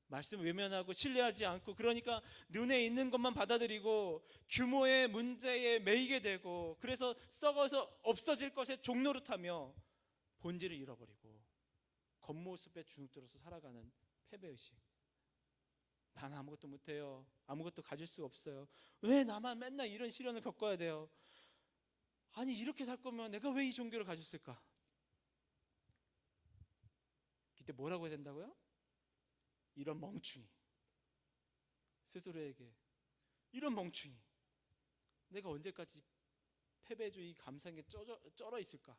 말씀을 외면하고 신뢰하지 않고 그러니까 눈에 있는 것만 받아들이고 규모의 문제에 매이게 되고 그래서 썩어서 없어질 것에 종노릇하며 본질을 잃어버리고 겉모습에 주눅들어서 살아가는 패배의식. 난 아무것도 못해요. 아무것도 가질 수 없어요. 왜 나만 맨날 이런 시련을 겪어야 돼요? 아니 이렇게 살 거면 내가 왜 이 종교를 가졌을까? 그때 뭐라고 해야 된다고요? 이런 멍충이. 스스로에게 이런 멍충이. 내가 언제까지 패배주의 감상에 쩔어 있을까?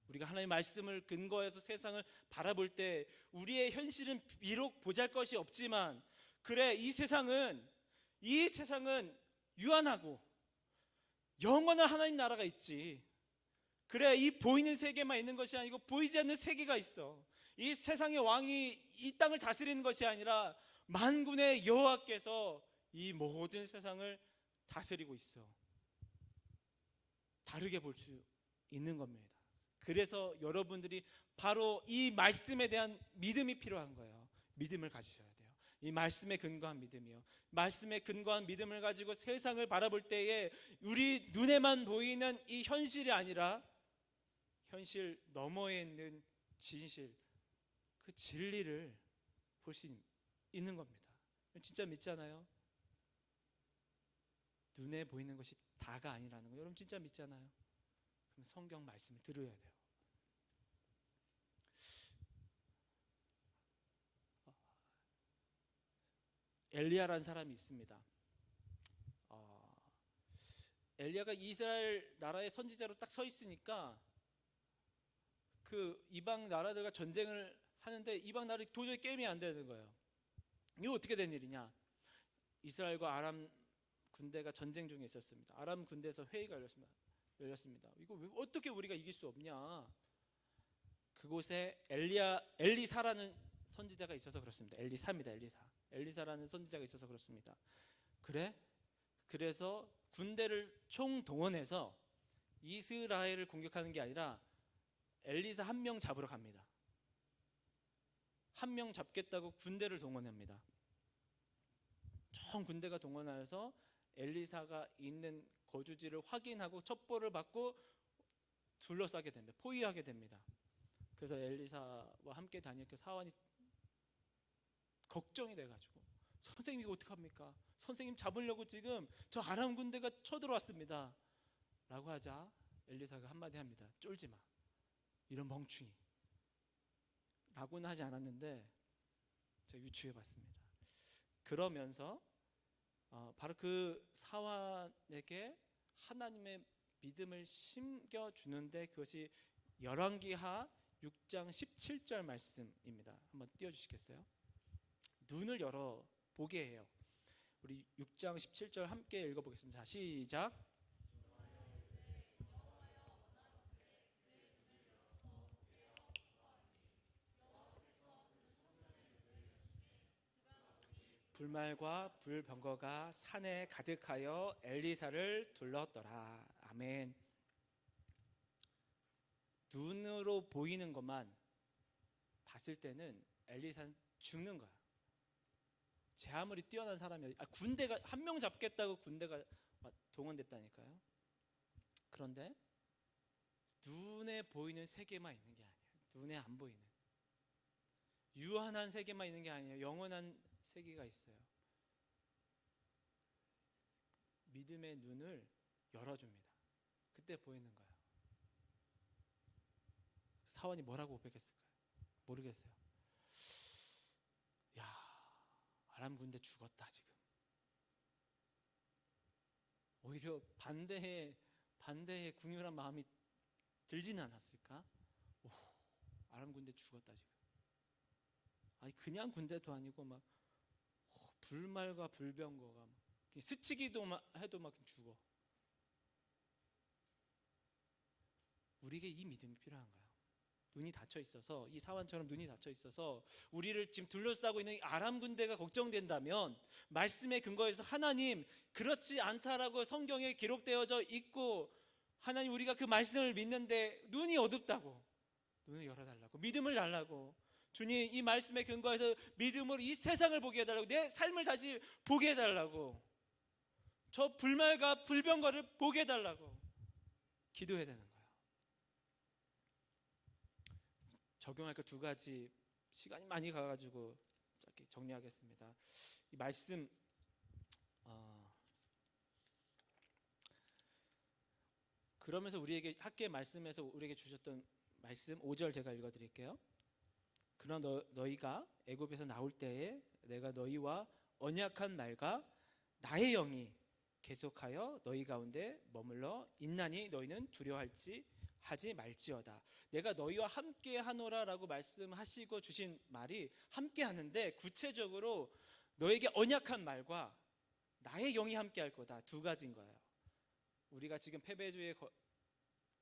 우리가 하나님의 말씀을 근거해서 세상을 바라볼 때 우리의 현실은 비록 보잘것이 없지만 그래 이 세상은 유한하고 영원한 하나님 나라가 있지. 그래 이 보이는 세계만 있는 것이 아니고 보이지 않는 세계가 있어. 이 세상의 왕이 이 땅을 다스리는 것이 아니라 만군의 여호와께서 이 모든 세상을 다스리고 있어. 다르게 볼 수 있는 겁니다. 그래서 여러분들이 바로 이 말씀에 대한 믿음이 필요한 거예요. 믿음을 가지셔야 돼요. 이 말씀에 근거한 믿음이요. 말씀에 근거한 믿음을 가지고 세상을 바라볼 때에 우리 눈에만 보이는 이 현실이 아니라 현실 너머에 있는 진실, 그 진리를 볼 수 있는 겁니다. 진짜 믿잖아요. 눈에 보이는 것이 다가 아니라는 거 여러분 진짜 믿잖아요. 그럼 성경 말씀을 들어야 돼요. 엘리야라는 사람이 있습니다. 엘리야가 이스라엘 나라의 선지자로 딱 서 있으니까 그 이방 나라들과 전쟁을 하는데 이방 나라들이 도저히 게임이 안 되는 거예요. 이거 어떻게 된 일이냐? 이스라엘과 아람 군대가 전쟁 중에 있었습니다. 아람 군대에서 회의가 열렸습니다. 이거 어떻게 우리가 이길 수 없냐? 그곳에 엘리사라는 선지자가 있어서 그렇습니다. 엘리사입니다. 엘리사라는 선지자가 있어서 그렇습니다. 그래서 군대를 총동원해서 이스라엘을 공격하는 게 아니라 엘리사 한 명 잡으러 갑니다. 한 명 잡겠다고 군대를 동원합니다. 총 군대가 동원하여서 엘리사가 있는 거주지를 확인하고 첩보를 받고 둘러싸게 됩니다. 포위하게 됩니다. 그래서 엘리사와 함께 다닐 그 사환이 걱정이 돼가지고 선생님 이거 어떡합니까? 선생님 잡으려고 지금 저 아람 군대가 쳐들어왔습니다 라고 하자 엘리사가 한마디 합니다. 쫄지마 이런 멍충이 라고는 하지 않았는데 제가 유추해봤습니다. 그러면서 바로 그 사환에게 하나님의 믿음을 심겨주는데 그것이 열왕기하 6장 17절 말씀입니다. 한번 띄워주시겠어요? 눈을 열어 보게 해요. 우리 6장 17절 함께 읽어보겠습니다. 자, 시작. 불말과 불병거가 산에 가득하여 엘리사를 둘렀더라. 아멘. 눈으로 보이는 것만 봤을 때는 엘리사는 죽는 거야. 제 아무리 뛰어난 사람이 군대가 한 명 잡겠다고 군대가 동원됐다니까요. 그런데 눈에 보이는 세계만 있는 게 아니에요. 눈에 안 보이는 유한한 세계만 있는 게 아니에요. 영원한 세계가 있어요. 믿음의 눈을 열어줍니다. 그때 보이는 거예요. 사원이 뭐라고 고백했을까요? 모르겠어요. 야, 아람 군대 죽었다 지금. 오히려 반대의 궁휼한 마음이 들지는 않았을까? 오, 아람 군대 죽었다 지금. 아니 그냥 군대도 아니고 막 불말과 불병거가 막 스치기도 해도 막 죽어. 우리에게 이 믿음이 필요한 거예요. 눈이 닫혀 있어서 이 사환처럼 눈이 닫혀 있어서 우리를 지금 둘러싸고 있는 아람 군대가 걱정된다면 말씀에 근거해서 하나님 그렇지 않다라고 성경에 기록되어져 있고 하나님 우리가 그 말씀을 믿는데 눈이 어둡다고 눈을 열어달라고 믿음을 달라고 주님 이 말씀에 근거해서 믿음으로 이 세상을 보게 해달라고 내 삶을 다시 보게 해달라고 저 불말과 불병거를 보게 해달라고 기도해야 되는 거예요. 적용할 거 두 가지, 시간이 많이 가가지고 짧게 정리하겠습니다. 이 말씀 그러면서 우리에게 학교의 말씀에서 우리에게 주셨던 말씀 5절 제가 읽어드릴게요. 그러나 너희가 애굽에서 나올 때에 내가 너희와 언약한 말과 나의 영이 계속하여 너희 가운데 머물러 있나니 너희는 두려워할지 하지 말지어다. 내가 너희와 함께 하노라라고 말씀하시고 주신 말이 함께 하는데, 구체적으로 너에게 언약한 말과 나의 영이 함께 할 거다, 두 가지인 거예요. 우리가 지금 패배주의에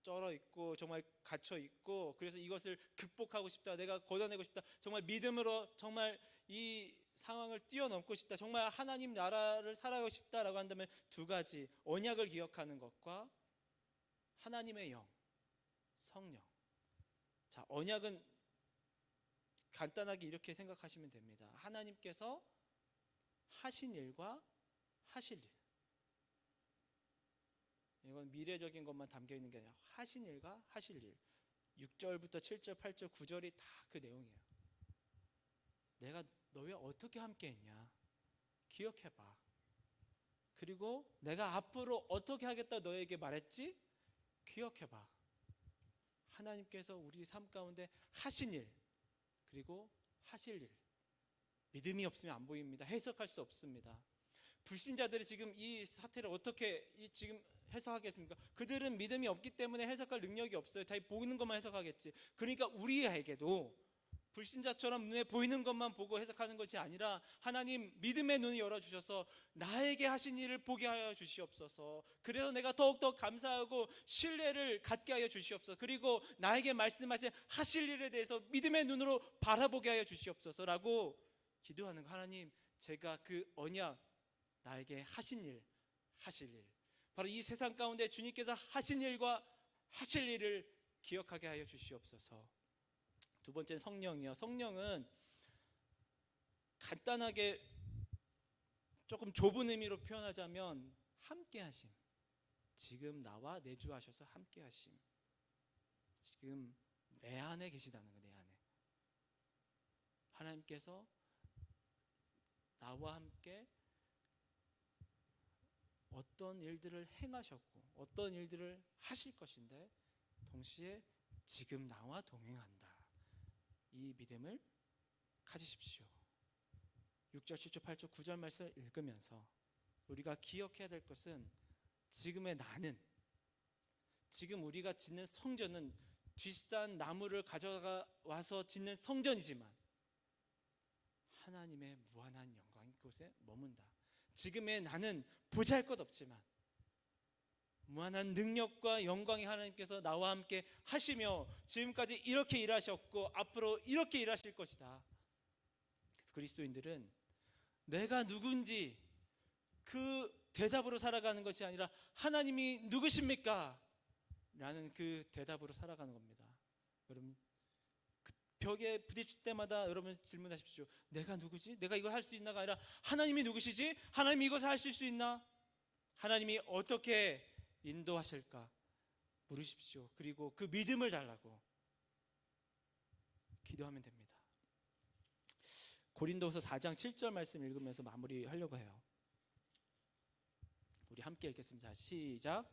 쩔어 있고 정말 갇혀 있고, 그래서 이것을 극복하고 싶다, 내가 걷어내고 싶다, 정말 믿음으로 정말 이 상황을 뛰어넘고 싶다, 정말 하나님 나라를 살아가고 싶다라고 한다면 두 가지, 언약을 기억하는 것과 하나님의 영, 성령. 자, 언약은 간단하게 이렇게 생각하시면 됩니다. 하나님께서 하신 일과 하실 일. 이건 미래적인 것만 담겨 있는 게 아니라 하신 일과 하실 일. 6절부터 7절, 8절, 9절이 다 그 내용이에요. 내가 너희와 어떻게 함께 했냐 기억해봐. 그리고 내가 앞으로 어떻게 하겠다 너에게 말했지 기억해봐. 하나님께서 우리 삶 가운데 하신 일, 그리고 하실 일. 믿음이 없으면 안 보입니다. 해석할 수 없습니다. 불신자들이 지금 이 사태를 어떻게 지금 해석하겠습니까? 그들은 믿음이 없기 때문에 해석할 능력이 없어요. 자기 보이는 것만 해석하겠지. 그러니까 우리에게도 불신자처럼 눈에 보이는 것만 보고 해석하는 것이 아니라 하나님 믿음의 눈을 열어주셔서 나에게 하신 일을 보게 하여 주시옵소서. 그래서 내가 더욱더 감사하고 신뢰를 갖게 하여 주시옵소서. 그리고 나에게 말씀하신 하실 일에 대해서 믿음의 눈으로 바라보게 하여 주시옵소서라고 기도하는 거. 하나님, 제가 그 언약, 나에게 하신 일, 하실 일, 바로 이 세상 가운데 주님께서 하신 일과 하실 일을 기억하게 하여 주시옵소서. 두 번째는 성령이요. 성령은 간단하게 조금 좁은 의미로 표현하자면 함께 하심. 지금 나와 내주하셔서 함께 하심. 지금 내 안에 계시다는 거. 내 안에 하나님께서 나와 함께 어떤 일들을 행하셨고 어떤 일들을 하실 것인데, 동시에 지금 나와 동행한다, 이 믿음을 가지십시오. 6절, 7절, 8절, 9절 말씀을 읽으면서 우리가 기억해야 될 것은 지금의 나는, 지금 우리가 짓는 성전은 뒷산 나무를 가져와서 짓는 성전이지만 하나님의 무한한 영광이 그곳에 머문다. 지금의 나는 보잘것 없지만 무한한 능력과 영광이 하나님께서 나와 함께 하시며 지금까지 이렇게 일하셨고 앞으로 이렇게 일하실 것이다. 그리스도인들은 내가 누군지 그 대답으로 살아가는 것이 아니라 하나님이 누구십니까? 라는 그 대답으로 살아가는 겁니다. 여러분, 그 벽에 부딪힐 때마다 여러분 질문하십시오. 내가 누구지? 내가 이걸 할 수 있나가 아니라 하나님이 누구시지? 하나님이 이것을 하실 수 있나? 하나님이 어떻게 인도하실까 물으십시오. 그리고 그 믿음을 달라고 기도하면 됩니다. 고린도후서 4장 7절 말씀 읽으면서 마무리하려고 해요. 우리 함께 읽겠습니다. 시작.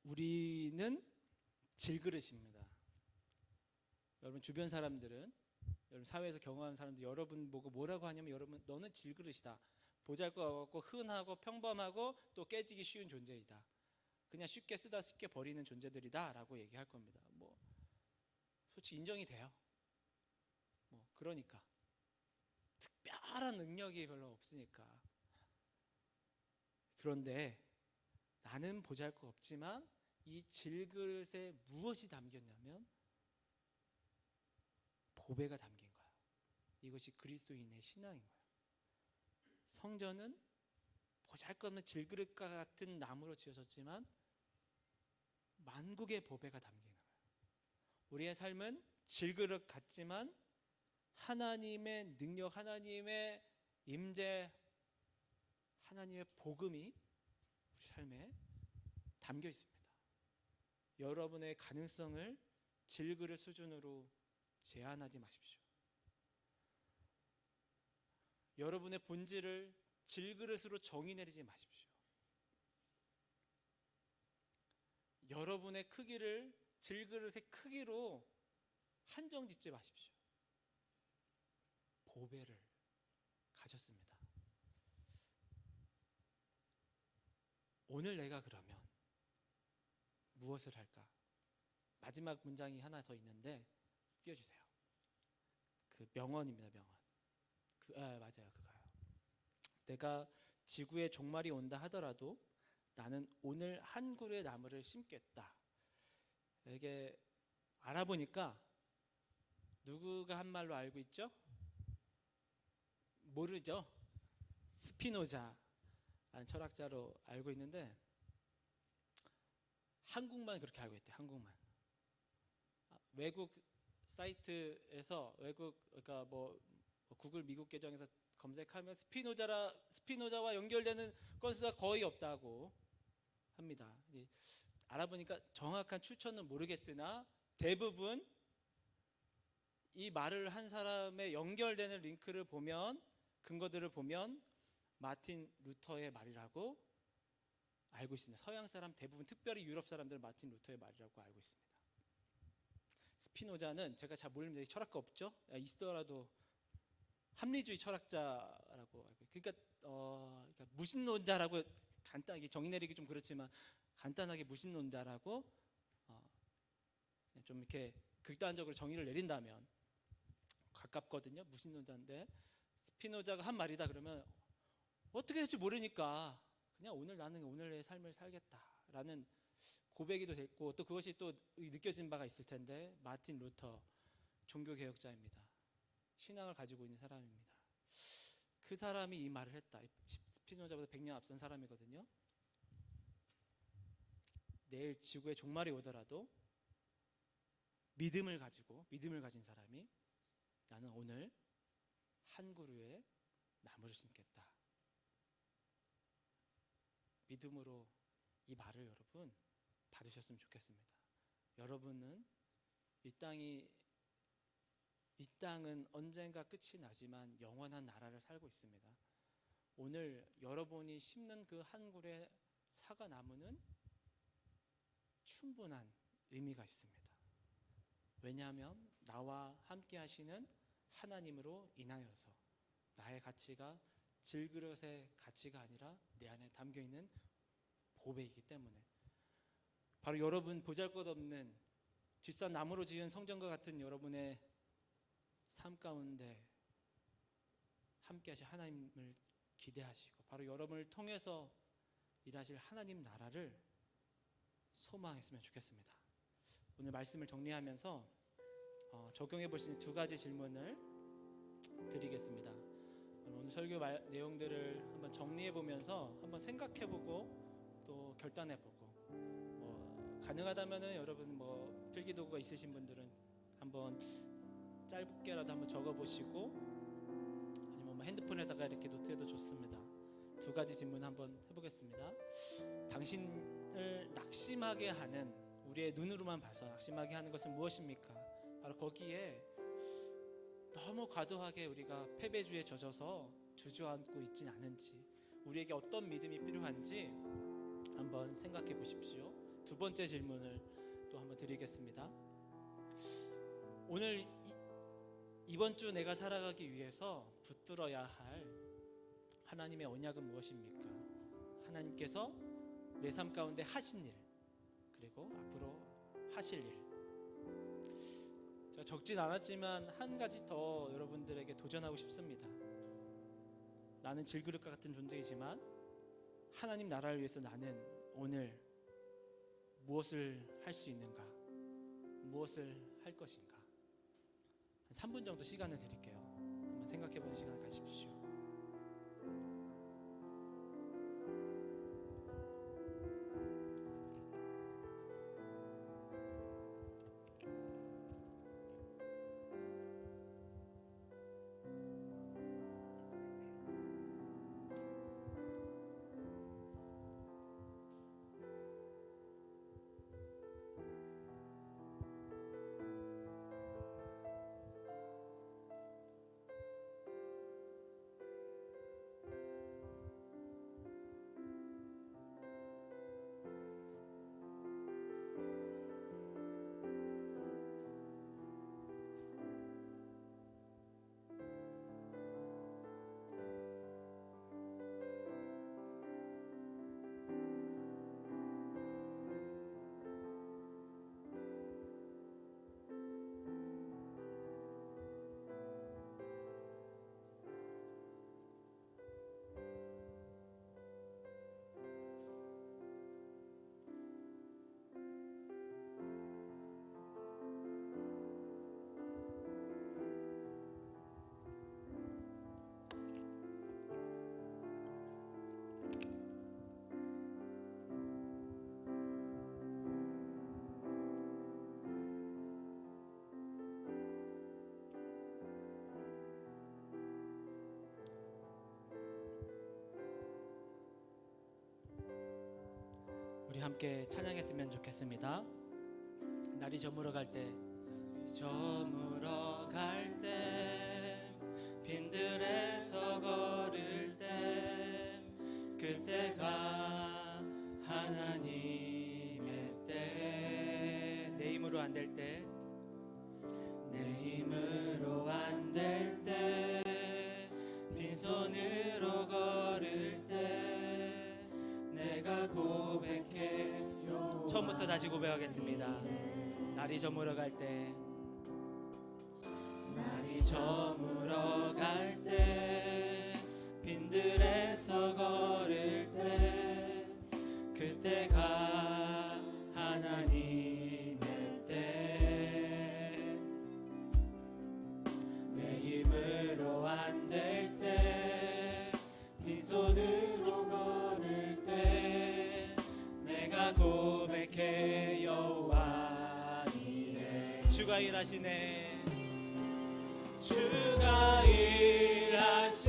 우리는 질그릇입니다. 여러분 주변 사람들은, 여러분 사회에서 경험하는 사람들 여러분 보고 뭐라고 하냐면, 여러분 너는 질그릇이다. 보잘것없고 흔하고 평범하고 또 깨지기 쉬운 존재이다. 그냥 쉽게 쓰다 쉽게 버리는 존재들이다 라고 얘기할 겁니다. 뭐 솔직히 인정이 돼요. 뭐 그러니까 특별한 능력이 별로 없으니까. 그런데 나는 보잘것 없지만 이 질그릇에 무엇이 담겼냐면 보배가 담긴 거야. 이것이 그리스도인의 신앙인 거야. 성전은 보잘것없는 질그릇과 같은 나무로 지어졌지만 만국의 보배가 담긴 거야. 우리의 삶은 질그릇 같지만 하나님의 능력, 하나님의 임재 하나님의 복음이 우리 삶에 담겨 있습니다. 여러분의 가능성을 질그릇 수준으로 제한하지 마십시오. 여러분의 본질을 질그릇으로 정의 내리지 마십시오. 여러분의 크기를 질그릇의 크기로 한정 짓지 마십시오. 보배를 가졌습니다. 오늘 내가 그러면 무엇을 할까? 마지막 문장이 하나 더 있는데 띄워주세요. 그 명언입니다. 명언. 맞아요. 그거요. 내가 지구의 종말이 온다 하더라도 나는 오늘 한 그루의 나무를 심겠다. 이게 알아보니까 누구가 한 말로 알고 있죠? 모르죠? 스피노자라는 철학자로 알고 있는데 한국만 그렇게 알고 있대요. 한국만. 외국 사이트에서 그러니까 뭐 구글 미국 계정에서 검색하면 스피노자와 연결되는 건수가 거의 없다고 합니다. 알아보니까 정확한 출처는 모르겠으나 대부분 이 말을 한 사람의 연결되는 링크를 보면 근거들을 보면 마틴 루터의 말이라고 알고 있습니다. 서양 사람 대부분 특별히 유럽 사람들은 마틴 루터의 말이라고 알고 있습니다. 스피노자는 제가 잘 모르는데 철학가 없죠? 있더라도 합리주의 철학자라고 알고 그러니까 무신론자라고 간단하게 정의 내리기 좀 그렇지만 간단하게 무신론자라고 좀 이렇게 극단적으로 정의를 내린다면 가깝거든요. 무신론자인데 스피노자가 한 말이다 그러면 어떻게 될지 모르니까 그냥 나는 오늘의 삶을 살겠다라는 고백이도 됐고 또 그것이 또 느껴진 바가 있을 텐데 마틴 루터 종교개혁자입니다. 신앙을 가지고 있는 사람입니다. 그 사람이 이 말을 했다. 스피노자보다 100년 앞선 사람이거든요. 내일 지구의 종말이 오더라도 믿음을 가진 사람이 나는 오늘 한 그루의 나무를 심겠다. 믿음으로 이 말을 여러분 받으셨으면 좋겠습니다. 여러분은 이 땅은 언젠가 끝이 나지만 영원한 나라를 살고 있습니다. 오늘 여러분이 심는 그 한 그루의 사과나무는 충분한 의미가 있습니다. 왜냐하면 나와 함께 하시는 하나님으로 인하여서 나의 가치가 질그릇의 가치가 아니라 내 안에 담겨있는 보배이기 때문에 바로 여러분 보잘것없는 뒷산 나무로 지은 성전과 같은 여러분의 삶 가운데 함께 하실 하나님을 기대하시고 바로 여러분을 통해서 일하실 하나님 나라를 소망했으면 좋겠습니다. 오늘 말씀을 정리하면서 적용해 볼 수 있는 두 가지 질문을 드리겠습니다. 오늘 설교 내용들을 한번 정리해 보면서 한번 생각해 보고 또 결단해 보고 가능하다면은 여러분 필기도구가 있으신 분들은 한번 짧게라도 한번 적어 보시고 아니면 핸드폰에다가 이렇게 노트해도 좋습니다. 두 가지 질문 한번 해보겠습니다. 당신을 낙심하게 하는 우리의 눈으로만 봐서 낙심하게 하는 것은 무엇입니까? 바로 거기에 너무 과도하게 우리가 패배주의에 젖어서 주저앉고 있진 않은지 우리에게 어떤 믿음이 필요한지 한번 생각해 보십시오. 두 번째 질문을 또 한번 드리겠습니다. 오늘 이번 주 내가 살아가기 위해서 붙들어야 할 하나님의 언약은 무엇입니까? 하나님께서 내 삶 가운데 하신 일 그리고 앞으로 하실 일 제가 적진 않았지만 한 가지 더 여러분들에게 도전하고 싶습니다. 나는 질그릇과 같은 존재이지만 하나님 나라를 위해서 나는 오늘 무엇을 할 수 있는가? 무엇을 할 것인가? 한 3분 정도 시간을 드릴게요. 한번 생각해보는 시간을 가지십시오. 우리 함께 찬양했으면 좋겠습니다. 날이 저물어 갈 때, 저물어 갈 때, 빈들에서 걸을 때, 그때가 하나님의 때. 내 힘으로 안 될 때, 내 힘으로 안 될 때, 빈손으로 걸을 때, 내가 고백해요. 처음부터 다시 고백하겠습니다. 날이 저물어 갈 때, 날이 저물어 갈 때, 빈들에서 걸을 때, 그때가 하나님의 때. 내 힘으로 안 될 때, 빈손으로 걸을 때, 내가 고백해 여호와 이래. 주가 일하시네, 주가 일하시네,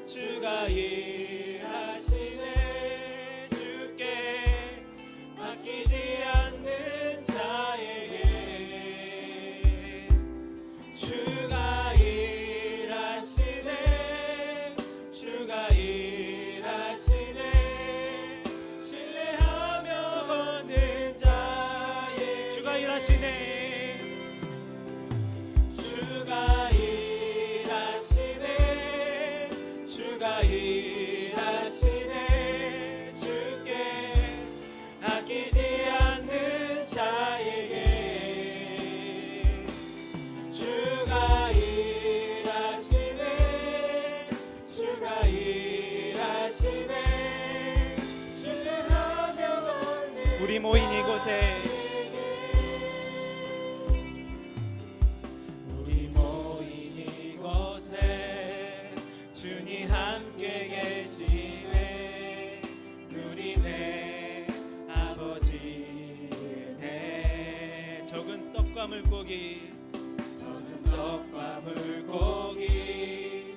주가 일하시네. 주께 맡기지 않는 자에게 주가 일하시네, 주가 일하시네. 신뢰하며 걷는 자에게 주가 일하시네, 주가 일하시네, 주가 일하시네. 주께 아끼지 않는 자에게 주가 일하시네, 주가 일하시네. 신뢰하며 걷는 우리 모인 이곳에, 우리 모인 이곳에 주님 함께 계시네. 누리네 아버지네. 적은 떡과 물고기, 적은 떡과 물고기,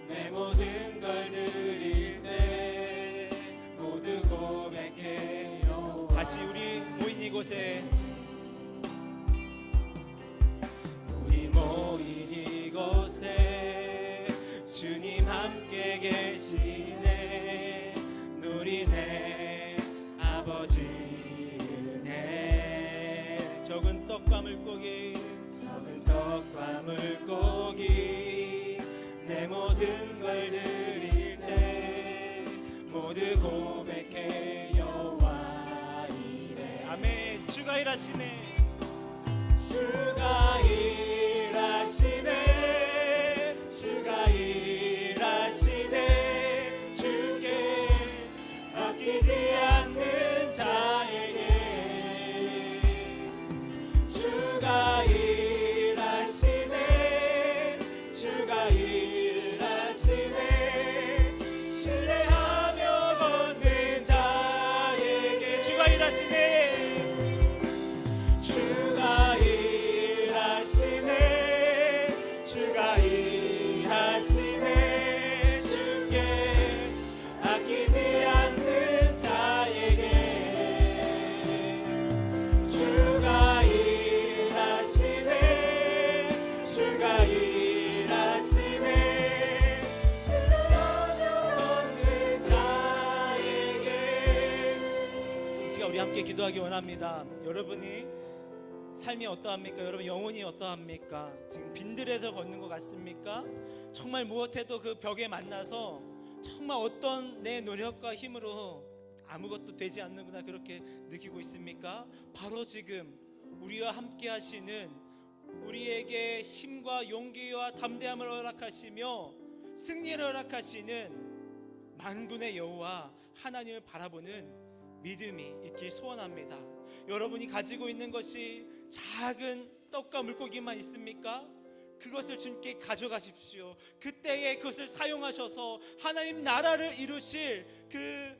내 모든 걸 드릴 때 모두 고백해요. 다시 우리 모인 이곳에, 우리 모인 이곳에 주님 함께 계시네. 누리네 아버지네. 적은 떡과 물고기, 적은 떡과 물고기, 내 모든 걸 드릴 때 모두 고백해 여호와 이래. 아멘. 주가 일하시네, 주가 일하시네, 주가 일하시네. 주께 아끼지 않는 자에게 주가 일하시네, 주가 일하시네. 신뢰하며 걷는 자에게 주가 일하시네, 주가 일하시네, 주가 일하시네. 주께 아끼지 않는 자에게 주가 일하시네, 주가 일하시네. 신뢰하며 걷는 자에게. 이 시간 우리 함께 기도하기 원합니다. 여러분이 삶이 어떠합니까? 여러분 영혼이 어떠합니까? 지금 빈들에서 걷는 것 같습니까? 정말 무엇해도 그 벽에 만나서 정말 어떤 내 노력과 힘으로 아무것도 되지 않는구나 그렇게 느끼고 있습니까? 바로 지금 우리와 함께 하시는, 우리에게 힘과 용기와 담대함을 허락하시며 승리를 허락하시는 만군의 여호와 하나님을 바라보는 믿음이 있길 소원합니다. 여러분이 가지고 있는 것이 작은 떡과 물고기만 있습니까? 그것을 주님께 가져가십시오. 그때에 그것을 사용하셔서 하나님 나라를 이루실 그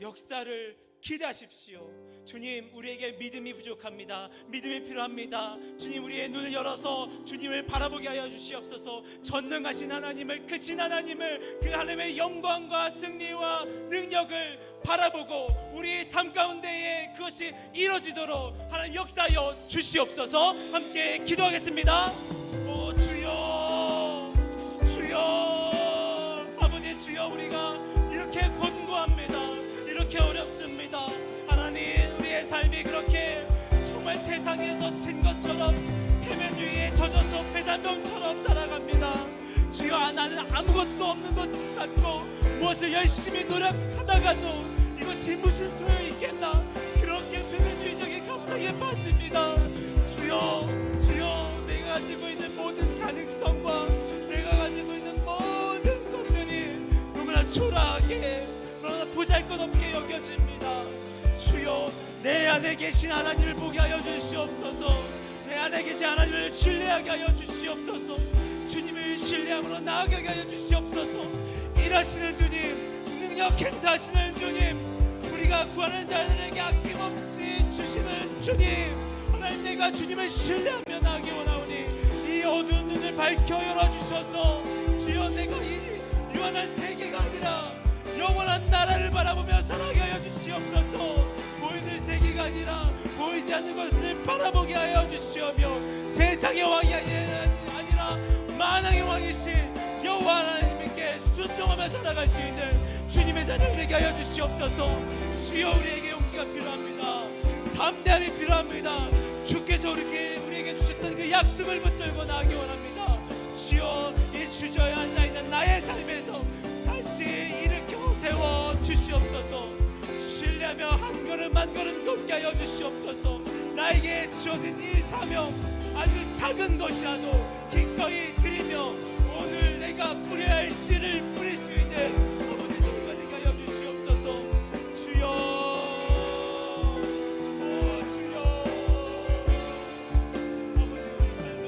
역사를 기대하십시오. 주님, 우리에게 믿음이 부족합니다. 믿음이 필요합니다. 주님, 우리의 눈을 열어서 주님을 바라보게 하여 주시옵소서. 전능하신 하나님을, 크신 하나님을, 그 하나님의 영광과 승리와 능력을 바라보고 우리의 삶 가운데에 그것이 이루어지도록 하나님 역사하여 주시옵소서. 함께 기도하겠습니다. 오 주여, 주여, 아버지 주여, 우리가 이렇게 곤고합니다. 이렇게 어렵습니다. 하나님, 우리의 삶이 그렇게 정말 세상에서 진 것처럼 헤매주의에 젖어서 배단병처럼 살아갑니다. 주여, 나는 아무것도 없는 것 같고 무엇을 열심히 노력하다가도 이것이 무슨 소용이 있겠나, 그렇게 배단주의적인 감상에 빠집니다. 주여, 주여, 내가 가지고 있는 모든 가능성과 내가 가지고 있는 모든 것들이 너무나 초라하게, 너무나 보잘것없게 여겨집니다. 주여, 내 안에 계신 하나님을 보게 하여 주시옵소서. 내 안에 계신 하나님을 신뢰하게 하여 주시옵소서. 주님을 신뢰함으로 나아가게 하여 주시옵소서. 일하시는 주님, 능력 행사하시는 주님, 우리가 구하는 자들에게 아낌없이 주시는 주님, 하나님, 내가 주님을 신뢰하며 나아가기 원하오니 이 어두운 눈을 밝혀 열어주셔서 주여, 내가 이 유한한 세계가 아니라 영원한 나라를 바라보며 살아가게 하여 주시옵소서. 보이는 세계가 아니라 보이지 않는 것을 바라보게 하여 주시오며, 세상의 왕이 아니라 만왕의 왕이신 여호와 하나님께 순종하며 살아갈 수 있는 주님의 자녀를 되게 하여 주시옵소서. 주여, 우리에게 용기가 필요합니다. 담대함이 필요합니다. 주께서 우리에게 주셨던 그 약속을 붙들고 나가기 원합니다. 주여, 이 주저야 앉아있는 나의 삶에서 다시 일으켜 세워 주시옵소서. 신뢰하며 한 걸음 한 걸음 걷게 하여 주시옵소서. 나에게 주어진 이 사명, 아주 작은 것이라도 기꺼이 드리며 오늘 내가 뿌려야 할 씨를 뿌릴 수 있는 아버지 저희가 되게 하여 주시옵소서. 주여, 오 주여, 아버지 우리 삶에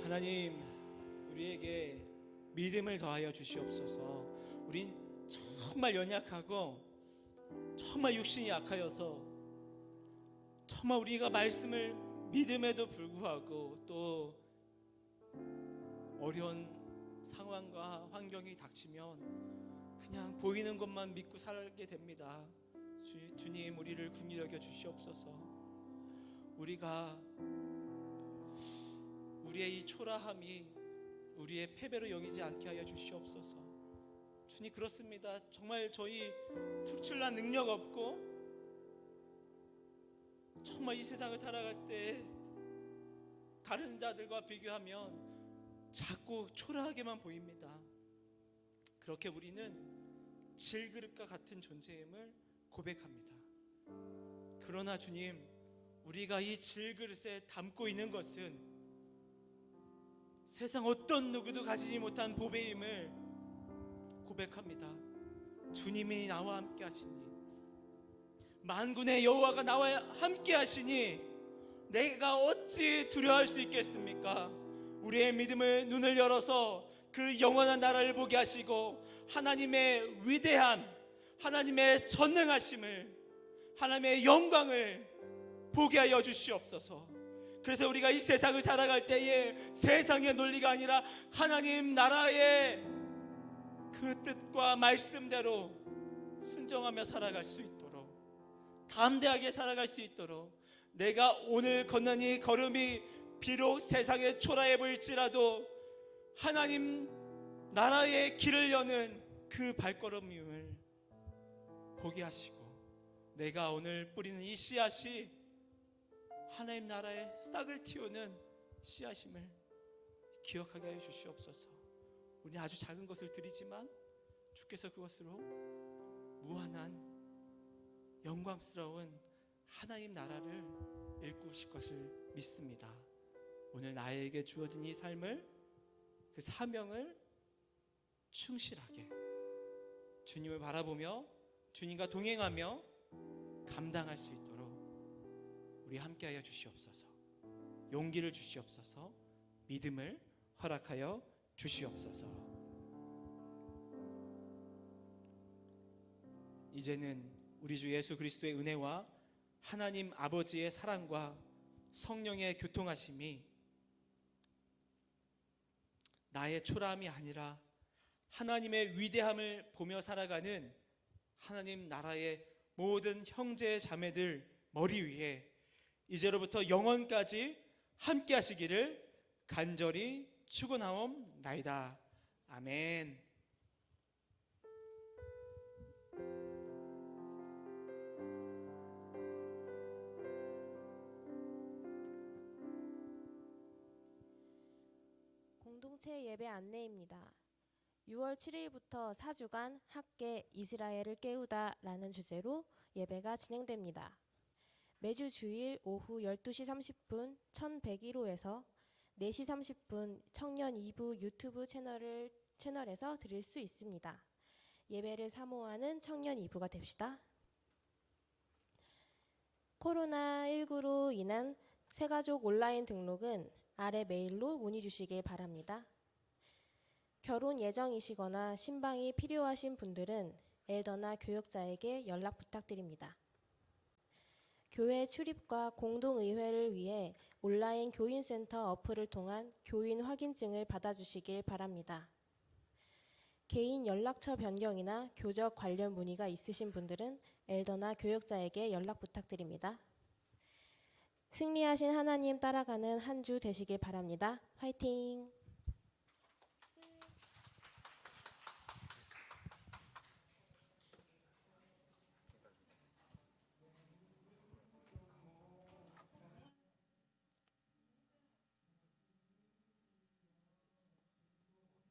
하나님, 우리에게 믿음을 더하여 주시옵소서. 우린 정말 연약하고 정말 육신이 약하여서 정말 우리가 말씀을 믿음에도 불구하고 또 어려운 상황과 환경이 닥치면 그냥 보이는 것만 믿고 살게 됩니다. 주님, 우리를 긍휼히 여겨 주시옵소서. 우리가 우리의 이 초라함이 우리의 패배로 여기지 않게 하여 주시옵소서. 주님, 그렇습니다. 정말 저희 특출난 능력 없고 정말 이 세상을 살아갈 때 다른 자들과 비교하면 자꾸 초라하게만 보입니다. 그렇게 우리는 질그릇과 같은 존재임을 고백합니다. 그러나 주님, 우리가 이 질그릇에 담고 있는 것은 세상 어떤 누구도 가지지 못한 보배임을 고백합니다. 주님이 나와 함께 하시니, 만군의 여호와가 나와 함께 하시니 내가 어찌 두려워할 수 있겠습니까? 우리의 믿음의 눈을 열어서 그 영원한 나라를 보게 하시고 하나님의 위대함, 하나님의 전능하심을, 하나님의 영광을 보게 하여 주시옵소서. 그래서 우리가 이 세상을 살아갈 때에 세상의 논리가 아니라 하나님 나라의 그 뜻과 말씀대로 순종하며 살아갈 수 있도록, 담대하게 살아갈 수 있도록, 내가 오늘 걷는 이 걸음이 비록 세상에 초라해 보일지라도 하나님 나라의 길을 여는 그 발걸음임을 보게 하시고 내가 오늘 뿌리는 이 씨앗이 하나님 나라의 싹을 틔우는 씨앗임을 기억하게 하여 주시옵소서. 우리 아주 작은 것을 드리지만 주께서 그것으로 무한한 영광스러운 하나님 나라를 일구실 것을 믿습니다. 오늘 나에게 주어진 이 삶을, 그 사명을 충실하게 주님을 바라보며 주님과 동행하며 감당할 수 있도록 우리 함께하여 주시옵소서. 용기를 주시옵소서. 믿음을 허락하여 주시옵소서. 이제는 우리 주 예수 그리스도의 은혜와 하나님 아버지의 사랑과 성령의 교통하심이 나의 초라함이 아니라 하나님의 위대함을 보며 살아가는 하나님 나라의 모든 형제 자매들 머리 위에 이제로부터 영원까지 함께 하시기를 간절히 축원하옵나이다. 아멘. 공동체 예배 안내입니다. 6월 7일부터 4주간 학계 이스라엘을 깨우다 라는 주제로 예배가 진행됩니다. 매주 주일 오후 12시 30분 1101호에서 4시 30분 청년 2부 유튜브 채널에서 들을 수 있습니다. 예배를 사모하는 청년 2부가 됩시다. 코로나19로 인한 새가족 온라인 등록은 아래 메일로 문의 주시길 바랍니다. 결혼 예정이시거나 신방이 필요하신 분들은 엘더나 교역자에게 연락 부탁드립니다. 교회 출입과 공동의회를 위해 온라인 교인센터 어플을 통한 교인 확인증을 받아주시길 바랍니다. 개인 연락처 변경이나 교적 관련 문의가 있으신 분들은 엘더나 교역자에게 연락 부탁드립니다. 승리하신 하나님 따라가는 한 주 되시길 바랍니다. 화이팅!